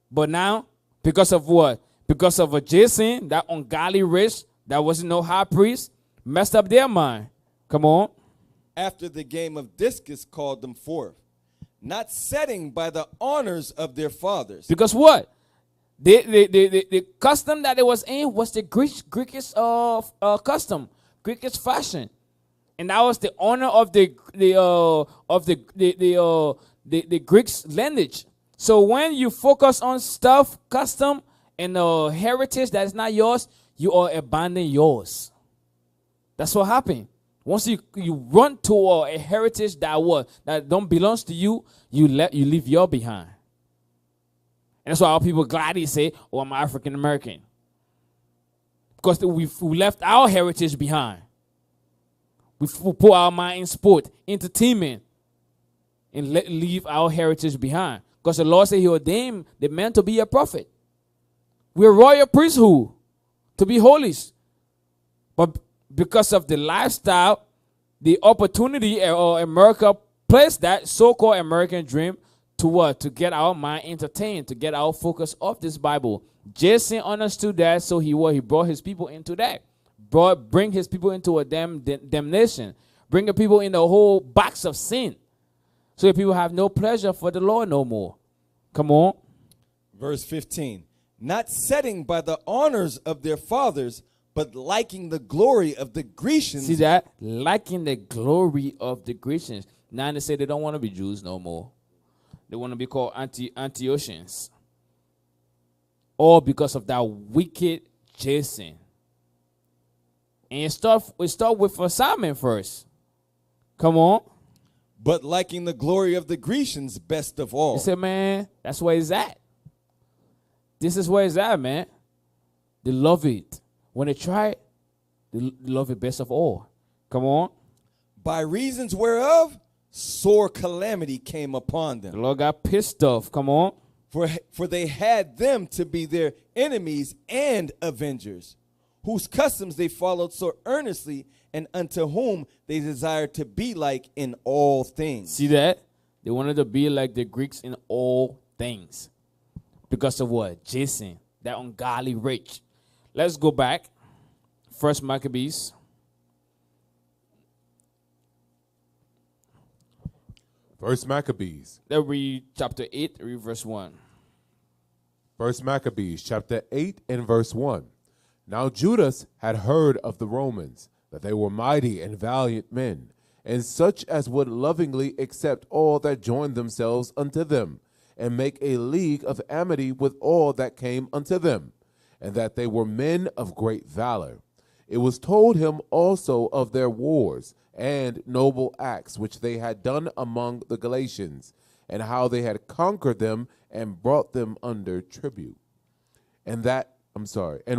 But now, because of what? Because of a Jason, that ungodly rich, that wasn't no high priest, messed up their mind. Come on. After the game of discus called them forth, not setting by the honors of their fathers. Because what? The custom that it was in was the Greekish custom, Greekish fashion, and that was the honor of the Greeks' lineage. So when you focus on stuff, custom, and heritage that is not yours, you are abandoning yours. That's what happened. Once you run to a heritage that don't belongs to you, you leave your behind. And that's why all people gladly say, I'm African American. Because we left our heritage behind. We put our mind in sport, entertainment, and leave our heritage behind. Because the Lord said he ordained the man to be a prophet. We're royal priesthood, to be holy. But because of the lifestyle, the opportunity, America placed that so-called American dream to what? To get our mind entertained, to get our focus off this Bible. Jason understood that, so he brought his people into that. Bring his people into a damnation. Bring the people in the whole box of sin. So the people have no pleasure for the Lord no more. Come on. Verse 15. Not setting by the honors of their fathers, but liking the glory of the Grecians. See that? Liking the glory of the Grecians. Now they say they don't want to be Jews no more. They want to be called Antiochians. All because of that wicked Jason. And we start with Simon first. Come on. But liking the glory of the Grecians best of all. He said, man, that's where it's at. This is where it's at, man. They love it. When they try it, they love it best of all. Come on. By reasons whereof sore calamity came upon them. The Lord got pissed off. Come on. For they had them to be their enemies and avengers, whose customs they followed so earnestly, and unto whom they desired to be like in all things. See that? They wanted to be like the Greeks in all things. Because of what? Jason, that ungodly rich. Let's go back. First Maccabees. First Maccabees. Let's read chapter 8, read verse 1. First Maccabees, chapter 8 and verse 1. Now Judas had heard of the Romans, that they were mighty and valiant men, and such as would lovingly accept all that joined themselves unto them, and make a league of amity with all that came unto them, and that they were men of great valor. It was told him also of their wars and noble acts which they had done among the Galatians, and how they had conquered them and brought them under tribute. And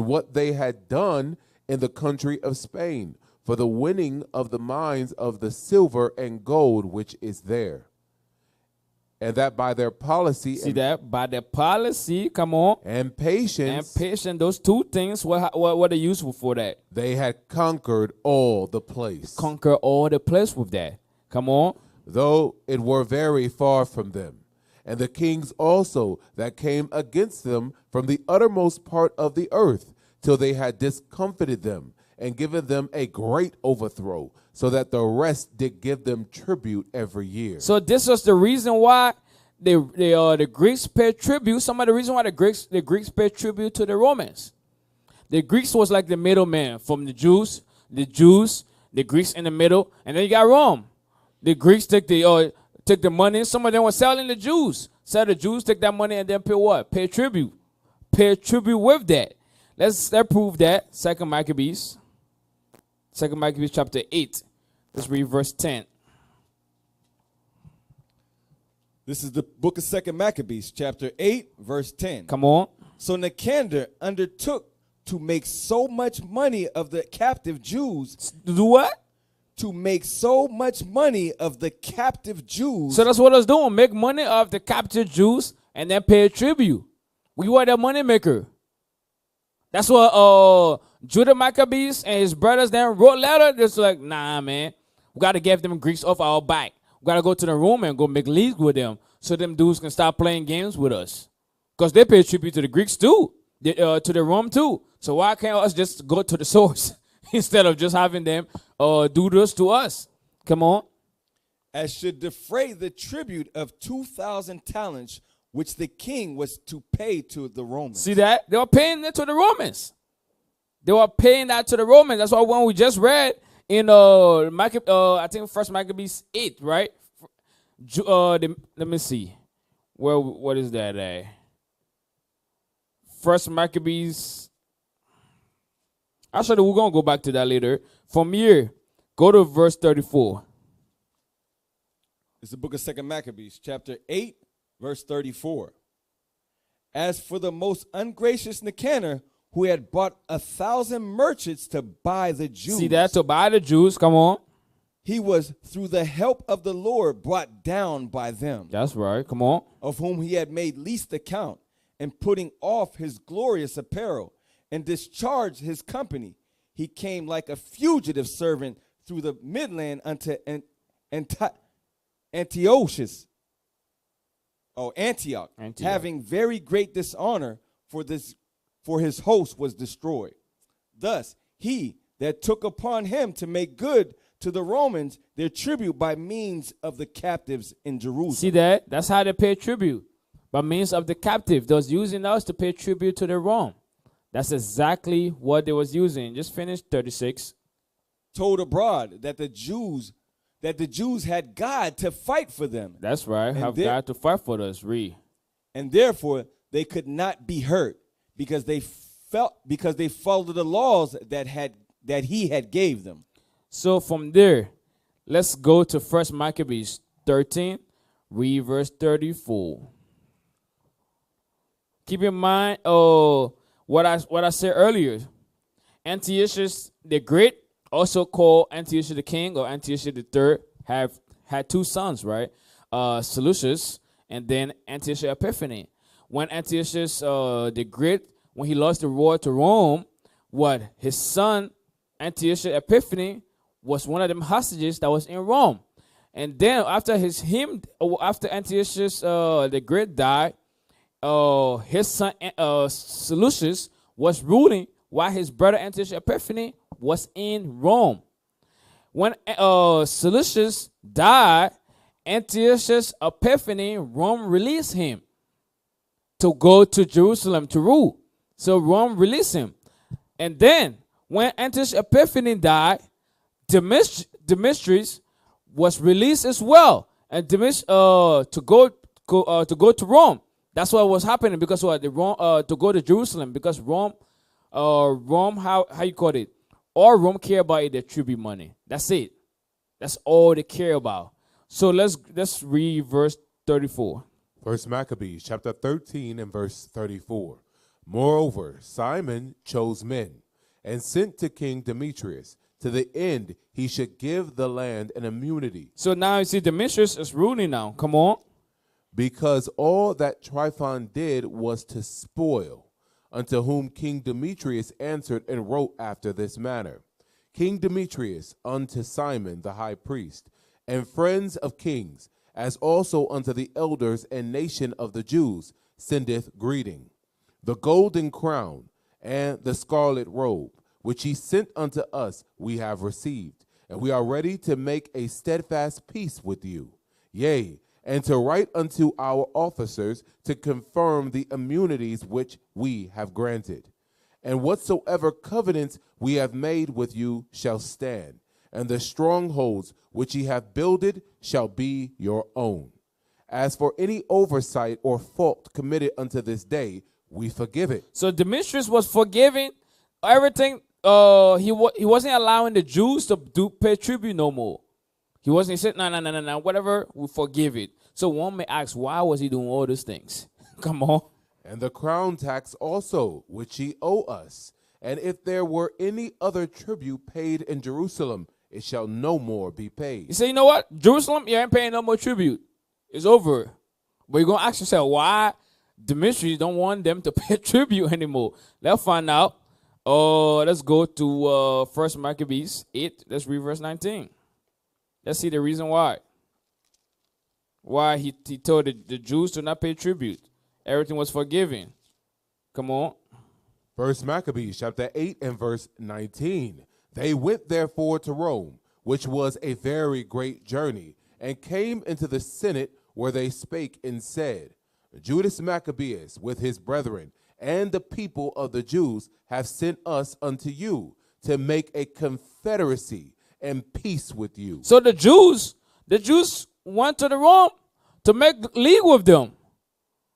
what they had done in the country of Spain, for the winning of the mines of the silver and gold which is there. And that by their policy, by their policy, come on, and patience, those two things, what are useful for that? They had conquered all the place. Conquer all the place with that. Come on. Though it were very far from them. And the kings also that came against them from the uttermost part of the earth, till they had discomfited them, and given them a great overthrow, so that the rest did give them tribute every year. So this was the reason why the Greeks paid tribute. Some of the reason why the Greeks paid tribute to the Romans. The Greeks was like the middleman from the Jews, the Greeks in the middle, and then you got Rome. The Greeks took the money. Some of them were selling the Jews. So the Jews take that money and then pay what? Pay tribute. Pay tribute with that. Let's prove that. Second Maccabees chapter 8. Let's read verse 10. This is the book of 2 Maccabees, chapter 8, verse 10. Come on. So Nicander undertook to make so much money of the captive Jews. Do what? To make so much money of the captive Jews. So that's what I was doing. Make money of the captive Jews and then pay tribute. We were the money maker. That's what Judah Maccabees and his brothers then wrote letter. They're like, nah, man. We got to give them Greeks off our back. We got to go to the Rome and go make leagues with them so them dudes can stop playing games with us. Because they pay tribute to the Greeks too, to the Rome too. So why can't us just go to the source instead of just having them do this to us? Come on. As should defray the tribute of 2,000 talents, which the king was to pay to the Romans. See that? They were paying that to the Romans. They were paying that to the Romans. That's why when we just read in I think First Maccabees 8, right? Let me see. What is that? First Maccabees. Actually, we're gonna go back to that later. From here, go to verse 34. It's the book of 2 Maccabees, chapter 8, verse 34. As for the most ungracious Nicanor, who had bought 1,000 merchants to buy the Jews. See that? To buy the Jews, come on. He was, through the help of the Lord, brought down by them. That's right, come on. Of whom he had made least account, and putting off his glorious apparel, and discharged his company. He came like a fugitive servant through the midland unto Antioch, having very great dishonor, for his host was destroyed. Thus he that took upon him to make good to the Romans their tribute by means of the captives in Jerusalem. See that? That's how they pay tribute. By means of the captive. They was using us to pay tribute to the Rome. That's exactly what they was using. Just finish 36. Told abroad that the Jews had God to fight for them. That's right. Have God to fight for us. Read. And therefore they could not be hurt, because they followed the laws that he had gave them. So from there, let's go to First Maccabees 13, read verse 34. Keep in mind what I said earlier. Antiochus the Great, also called Antiochus the King or Antiochus the Third, had two sons, right? Seleucus and then Antiochus Epiphanes. When Antiochus the Great, when he lost the war to Rome, his son Antiochus Epiphanes was one of them hostages that was in Rome. And then after Antiochus the Great died, his son Seleucus was ruling while his brother Antiochus Epiphanes was in Rome. When Seleucus died, Antiochus Epiphanes, Rome released him to go to Jerusalem to rule. So Rome released him. And then when Antiochus Epiphanes died, Demetrius was released as well, and to go to Rome. That's what was happening, because to go to Jerusalem, because Rome, how you call it? all Rome care about is the tribute money. That's it. That's all they care about. So let's read verse 34. First Maccabees chapter 13 and verse 34. Moreover, Simon chose men and sent to King Demetrius to the end he should give the land an immunity. So now you see Demetrius is ruling now. Come on. Because all that Tryphon did was to spoil, unto whom King Demetrius answered and wrote after this manner. King Demetrius unto Simon the high priest, and friends of kings, as also unto the elders and nation of the Jews, sendeth greeting. The golden crown and the scarlet robe, which he sent unto us, we have received, and we are ready to make a steadfast peace with you. Yea, and to write unto our officers to confirm the immunities which we have granted. And whatsoever covenants we have made with you shall stand, and the strongholds which ye have builded shall be your own. As for any oversight or fault committed unto this day, we forgive it. So Demetrius was forgiving everything. He wasn't allowing the Jews to pay tribute no more. He wasn't. He said, no, whatever, we forgive it. So one may ask, why was he doing all these things? Come on. And the crown tax also, which ye owe us. And if there were any other tribute paid in Jerusalem, it shall no more be paid. You say, you know what? Jerusalem, you ain't paying no more tribute. It's over. But you're going to ask yourself, why Demetrius don't want them to pay tribute anymore? Let's find out. Let's go to 1 Maccabees 8. Let's read verse 19. Let's see the reason why. Why he told the Jews to not pay tribute. Everything was forgiven. Come on. First Maccabees chapter 8 and verse 19. They went therefore to Rome, which was a very great journey, and came into the Senate, where they spake and said, Judas Maccabeus with his brethren and the people of the Jews have sent us unto you to make a confederacy and peace with you. So the Jews went to the Rome to make league with them.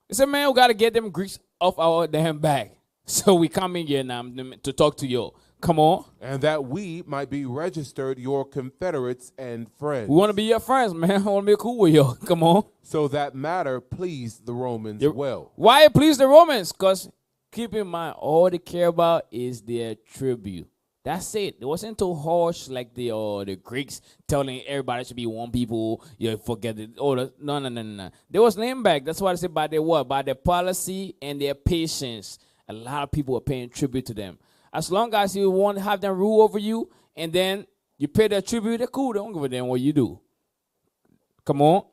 They said, man, we got to get them Greeks off our damn back. So we come in here now to talk to you. Come on. And that we might be registered your confederates and friends. We want to be your friends, man. I want to be cool with you. Come on. So that matter pleased the Romans well. Why it pleased the Romans? Because keep in mind, all they care about is their tribute. That's it. It wasn't too harsh like the Greeks telling everybody should be one people. You forget it. No. They was laying back. That's why I said by their what? By their policy and their patience. A lot of people are paying tribute to them. As long as you want to have them rule over you, and then you pay their tribute, they're cool. They don't give a damn what you do. Come on.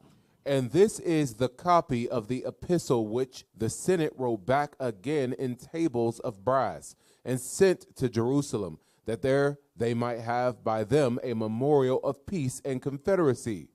And this is the copy of the epistle which the Senate wrote back again in tables of brass and sent to Jerusalem, that there they might have by them a memorial of peace and confederacy.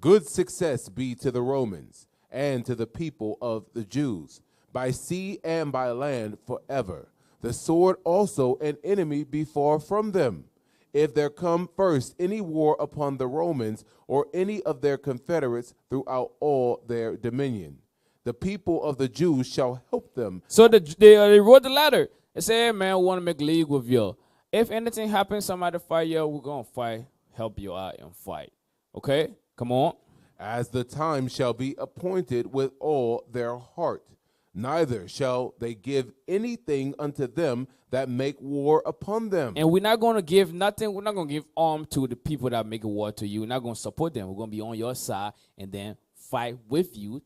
Good success be to the Romans and to the people of the Jews, by sea and by land forever. The sword also an enemy be far from them. If there come first any war upon the Romans or any of their confederates throughout all their dominion, the people of the Jews shall help them. So they wrote the letter. They said, hey, man, we want to make league with you. If anything happens, somebody fight you, we're going to fight, help you out and fight. Okay? Come on. As the time shall be appointed with all their heart. Neither shall they give anything unto them that make war upon them. And we're not going to give nothing. We're not going to give arm to the people that make a war to you. We're not going to support them. We're going to be on your side and then fight with you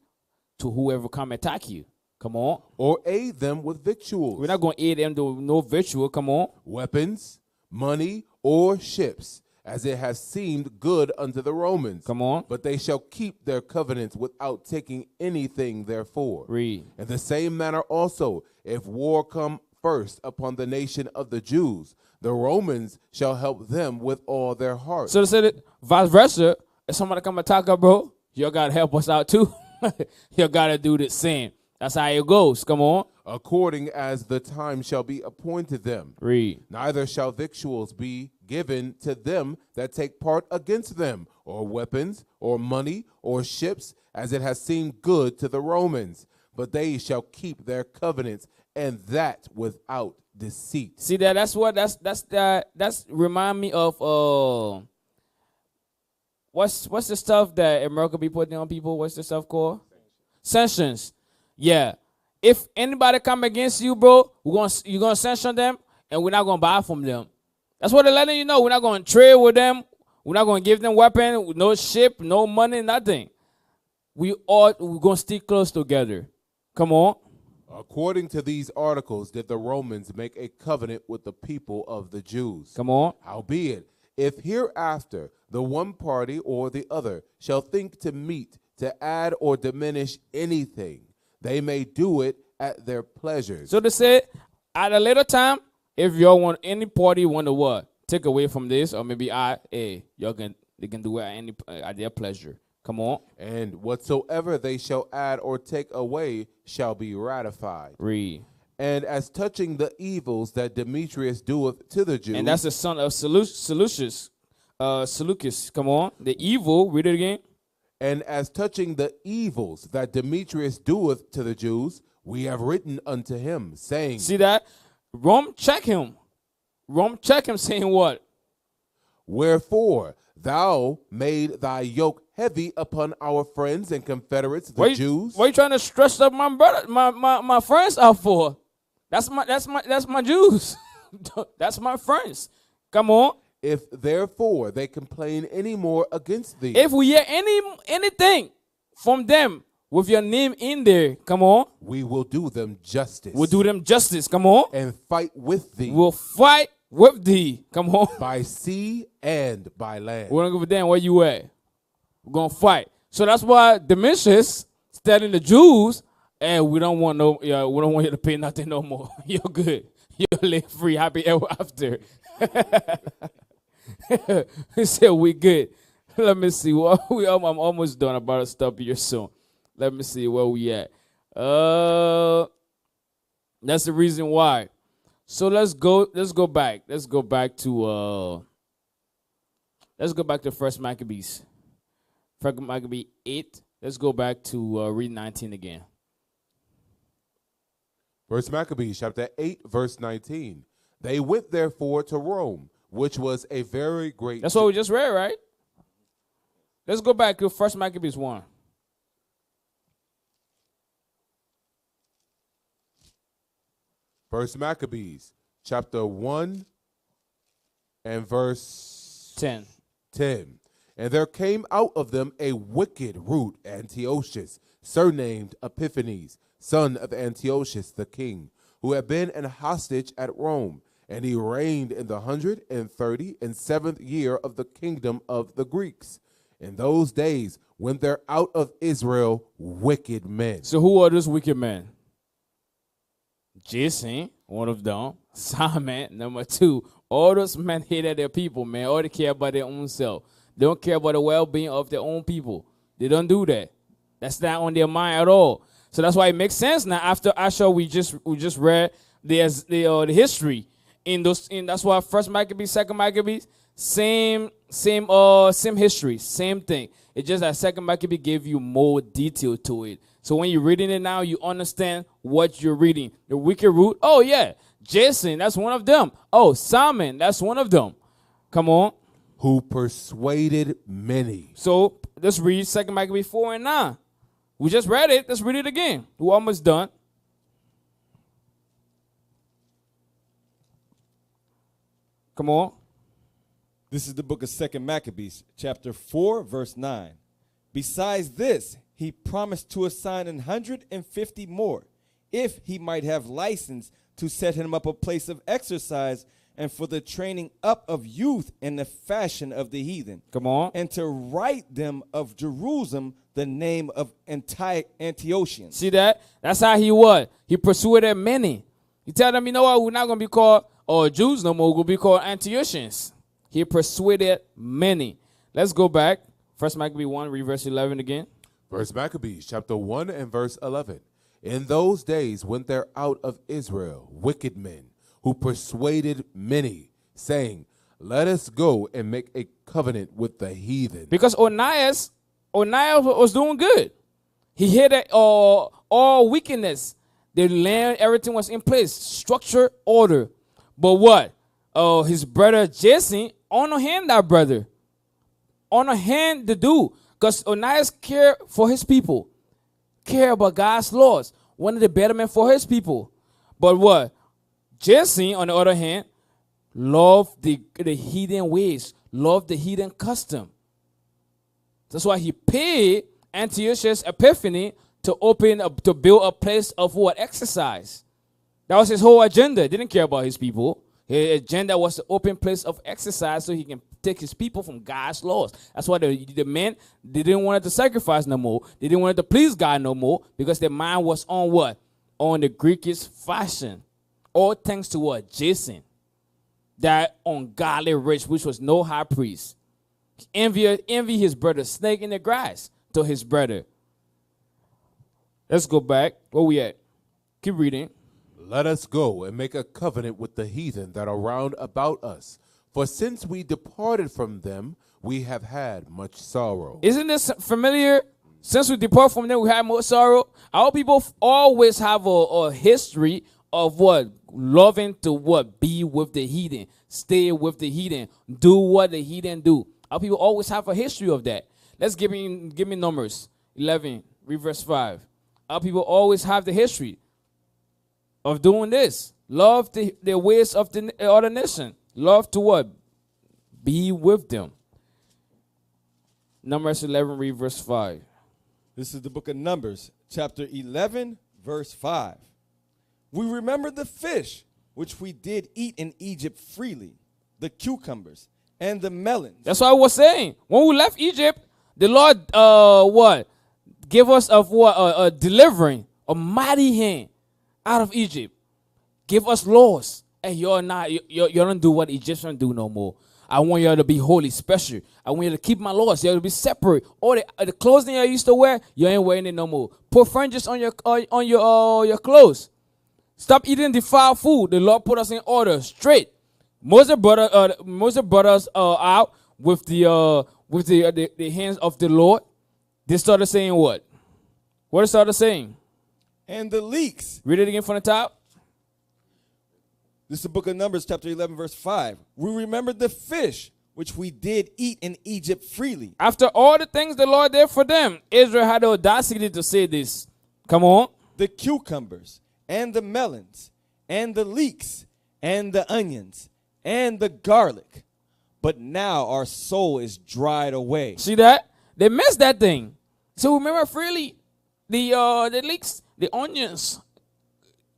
to whoever come attack you. Come on. Or aid them with victuals. We're not going to aid them to no victual. Come on. Weapons, money, or ships, as it has seemed good unto the Romans. Come on. But they shall keep their covenants without taking anything therefore. Read. In the same manner also, if war come first upon the nation of the Jews, the Romans shall help them with all their heart. So they said it vice versa. If somebody come attack us, bro, you got to help us out too. You got to do the same. That's how it goes. Come on. According as the time shall be appointed them. Read. Neither shall victuals be given to them that take part against them, or weapons, or money, or ships, as it has seemed good to the Romans. But they shall keep their covenants, and that without deceit. See that? That's remind me of what's the stuff that America be putting on people? What's the stuff called? Sanctions. Yeah. If anybody come against you, bro, you're gonna sanction them, and we're not gonna buy from them. That's what they're letting you know. We're not gonna trade with them. We're not gonna give them weapon, no ship, no money, nothing. We're gonna stick close together. Come on. According to these articles, did the Romans make a covenant with the people of the Jews? Come on. Howbeit, if hereafter the one party or the other shall think to meet, to add or diminish anything, they may do it at their pleasures. So they say, at a later time, if y'all want any party want to what? Take away from this, or maybe they can do it at their pleasure. Come on. And whatsoever they shall add or take away shall be ratified. Read. And as touching the evils that Demetrius doeth to the Jews. And that's the son of Seleucus. Come on. The evil, read it again. And as touching the evils that Demetrius doeth to the Jews, we have written unto him, saying. See that? Rome check him, saying what? Wherefore thou made thy yoke heavy upon our friends and confederates, the Jews. What are you trying to stress up my brother, my friends out for? That's my Jews. That's my friends. Come on. If therefore they complain any more against thee. If we hear anything from them with your name in there, come on. We will do them justice. We'll do them justice, come on. And fight with thee. We'll fight with thee, come on. By sea and by land. We don't give a damn where you at. We're going to fight. So that's why Demetrius telling the Jews, hey, we don't want you to pay nothing no more. You're good. You'll live free, happy ever after. He said, we good. Let me see. I'm almost done. About to stop here soon. Let me see where we at. That's the reason why. So let's go back. Let's go back to First Maccabees. First Maccabees 8. Let's go back to read 19 again. First Maccabees chapter 8, verse 19. They went therefore to Rome, which was a very great. That's what we just read, right? Let's go back to First Maccabees 1. First Maccabees chapter 1 and verse 10. And there came out of them a wicked root, Antiochus, surnamed Epiphanes, son of Antiochus the king, who had been an hostage at Rome. And he reigned in the 137th year of the kingdom of the Greeks. In those days went there out of Israel wicked men. So who are those wicked men? Jason, one of them. Simon, number 2. All those men hated their people, man. All they care about their own self. They don't care about the well-being of their own people. They don't do that. That's not on their mind at all. So that's why it makes sense now. After Asher, we just read the history that's why First Maccabees, Second Maccabees, same history, same thing. It's just that Second Maccabees gave you more detail to it. So when you're reading it now, you understand what you're reading. The wicked root, oh yeah, Jason, that's one of them. Oh, Simon, that's one of them. Come on. Who persuaded many. So let's read 2 Maccabees 4 and 9. We just read it. Let's read it again. We're almost done. Come on. This is the book of 2 Maccabees, chapter 4, verse 9. Besides this, he promised to assign 150 more, if he might have license to set him up a place of exercise and for the training up of youth in the fashion of the heathen. Come on. And to write them of Jerusalem the name of Antiochians. See that? That's how he was. He persuaded many. He tell them, you know what, we're not going to be called Jews no more. We're going to be called Antiochians. He persuaded many. Let's go back. First Maccabees 1, read verse 11 again. First Maccabees chapter 1 and verse 11. In those days went there out of Israel wicked men, who persuaded many, saying, let us go and make a covenant with the heathen. Because Onias was doing good. He hated all wickedness The land, everything was in place, structure, order. But what? His brother Jason, on the hand that brother. On the hand the dude. Because Onias cared for his people. Care about God's laws. Wanted the betterment for his people. But what? Jason, on the other hand, loved the heathen ways. Loved the heathen custom. That's why he paid Antiochus Epiphanes to build a place of what? Exercise. That was his whole agenda. Didn't care about his people. His agenda was to open place of exercise so he can take his people from God's laws. That's why the men, they didn't want to sacrifice no more. They didn't want to please God no more because their mind was on what? On the Greekish fashion. All thanks to what? Jason. That ungodly rich, which was no high priest. Envy his brother, snake in the grass to his brother. Let's go back. Where we at? Keep reading. Let us go and make a covenant with the heathen that are round about us. For since we departed from them, we have had much sorrow. Isn't this familiar? Since we depart from them, we had much sorrow. Our people always have a history of what? Loving to what? Be with the heathen. Stay with the heathen. Do what the heathen do. Our people always have a history of that. Let's give me Numbers 11, read verse 5. Our people always have the history of doing this. Love the ways of the other nation. Love to what? Be with them. Numbers 11, read verse 5. This is the book of Numbers, chapter 11, verse 5. We remember the fish which we did eat in Egypt freely, the cucumbers and the melons. That's what I was saying. When we left Egypt, the Lord, what? Give us of what? A delivering, a mighty hand out of Egypt. Give us laws. And you don't do what Egyptians do no more. I want you to be holy, special. I want you to keep my laws. You have to be separate. All the clothing you used to wear, you ain't wearing it no more. Put fringes on your clothes. Stop eating defiled food. The Lord put us in order, straight. Moses brought us out with the hands of the Lord. They started saying what? What they started saying? And the leeks. Read it again from the top. This is the book of Numbers, chapter 11, verse 5. We remember the fish which we did eat in Egypt freely. After all the things the Lord did for them, Israel had the audacity to say this. Come on. The cucumbers and the melons and the leeks and the onions and the garlic. But now our soul is dried away. See that? They missed that thing. So remember freely the leeks, the onions.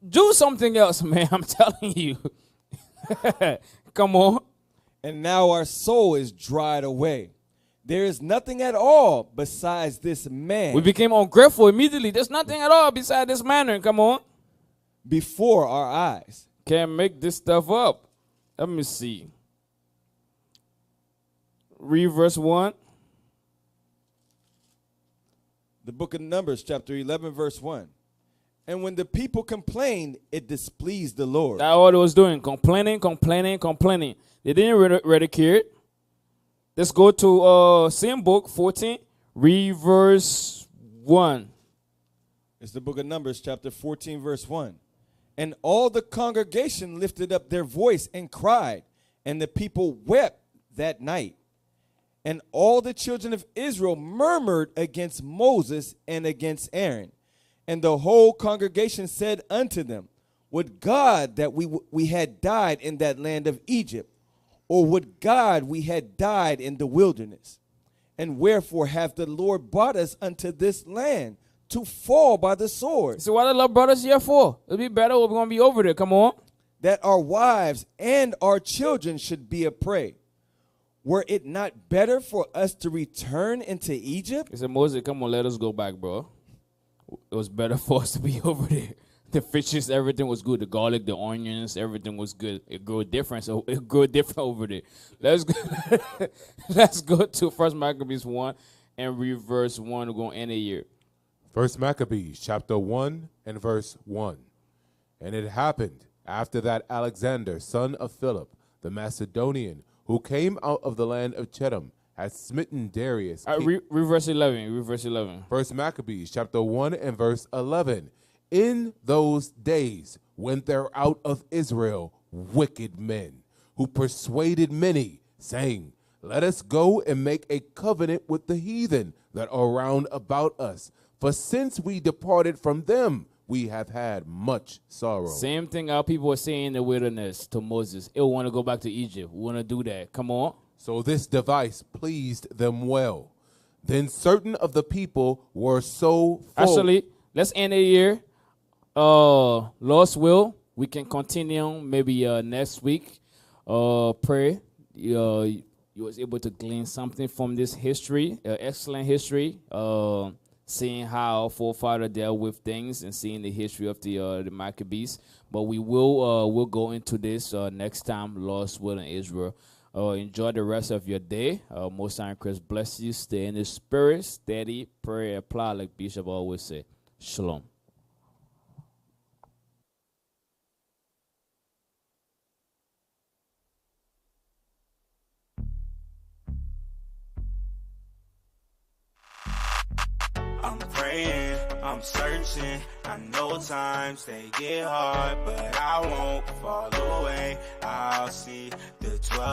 Do something else, man. I'm telling you. Come on. And now our soul is dried away. There is nothing at all besides this man. We became ungrateful immediately. There's nothing at all besides this man. Come on. Before our eyes. Can't make this stuff up. Let me see. Read verse 1. The book of Numbers, chapter 11, verse 1. And when the people complained, it displeased the Lord. That's all they was doing. Complaining. They didn't ridicule it. Let's go to same book, 14. Read verse 1. It's the book of Numbers, chapter 14, verse 1. And all the congregation lifted up their voice and cried, and the people wept that night. And all the children of Israel murmured against Moses and against Aaron. And the whole congregation said unto them, would God that we had died in that land of Egypt, or would God we had died in the wilderness? And wherefore hath the Lord brought us unto this land, to fall by the sword? So what the Lord brought us here for? It'll be better. We're going to be over there. Come on. That our wives and our children should be a prey. Were it not better for us to return into Egypt? He said, Moses, come on, let us go back, bro. It was better for us to be over there. The fishes, everything was good. The garlic, the onions, everything was good. It grew different, so it grew different over there. Let's go to 1 Maccabees 1 and read verse 1. We're going to end the year. 1 Maccabees, chapter 1 and verse 1. And it happened after that Alexander, son of Philip, the Macedonian, who came out of the land of Chedum, had smitten Darius. Read verse 11. Read verse 11. 1 Maccabees, chapter 1 and verse 11. In those days went there out of Israel wicked men, who persuaded many, saying, let us go and make a covenant with the heathen that are round about us. For since we departed from them, we have had much sorrow. Same thing our people were saying in the wilderness to Moses. They want to go back to Egypt. We want to do that. Come on. So this device pleased them well. Then certain of the people were so full. Actually, let's end it here. Lord's will, we can continue maybe next week. Pray. You was able to glean something from this history, excellent history. Seeing how forefather dealt with things and seeing the history of the Maccabees. But we will we'll go into this next time, Lord's will in Israel. Enjoy the rest of your day. Most High Christ bless you. Stay in the spirit, steady, pray, apply, like Bishop always say. Shalom. I'm praying, I'm searching. I know times they get hard, but I won't fall away. I'll see the 12.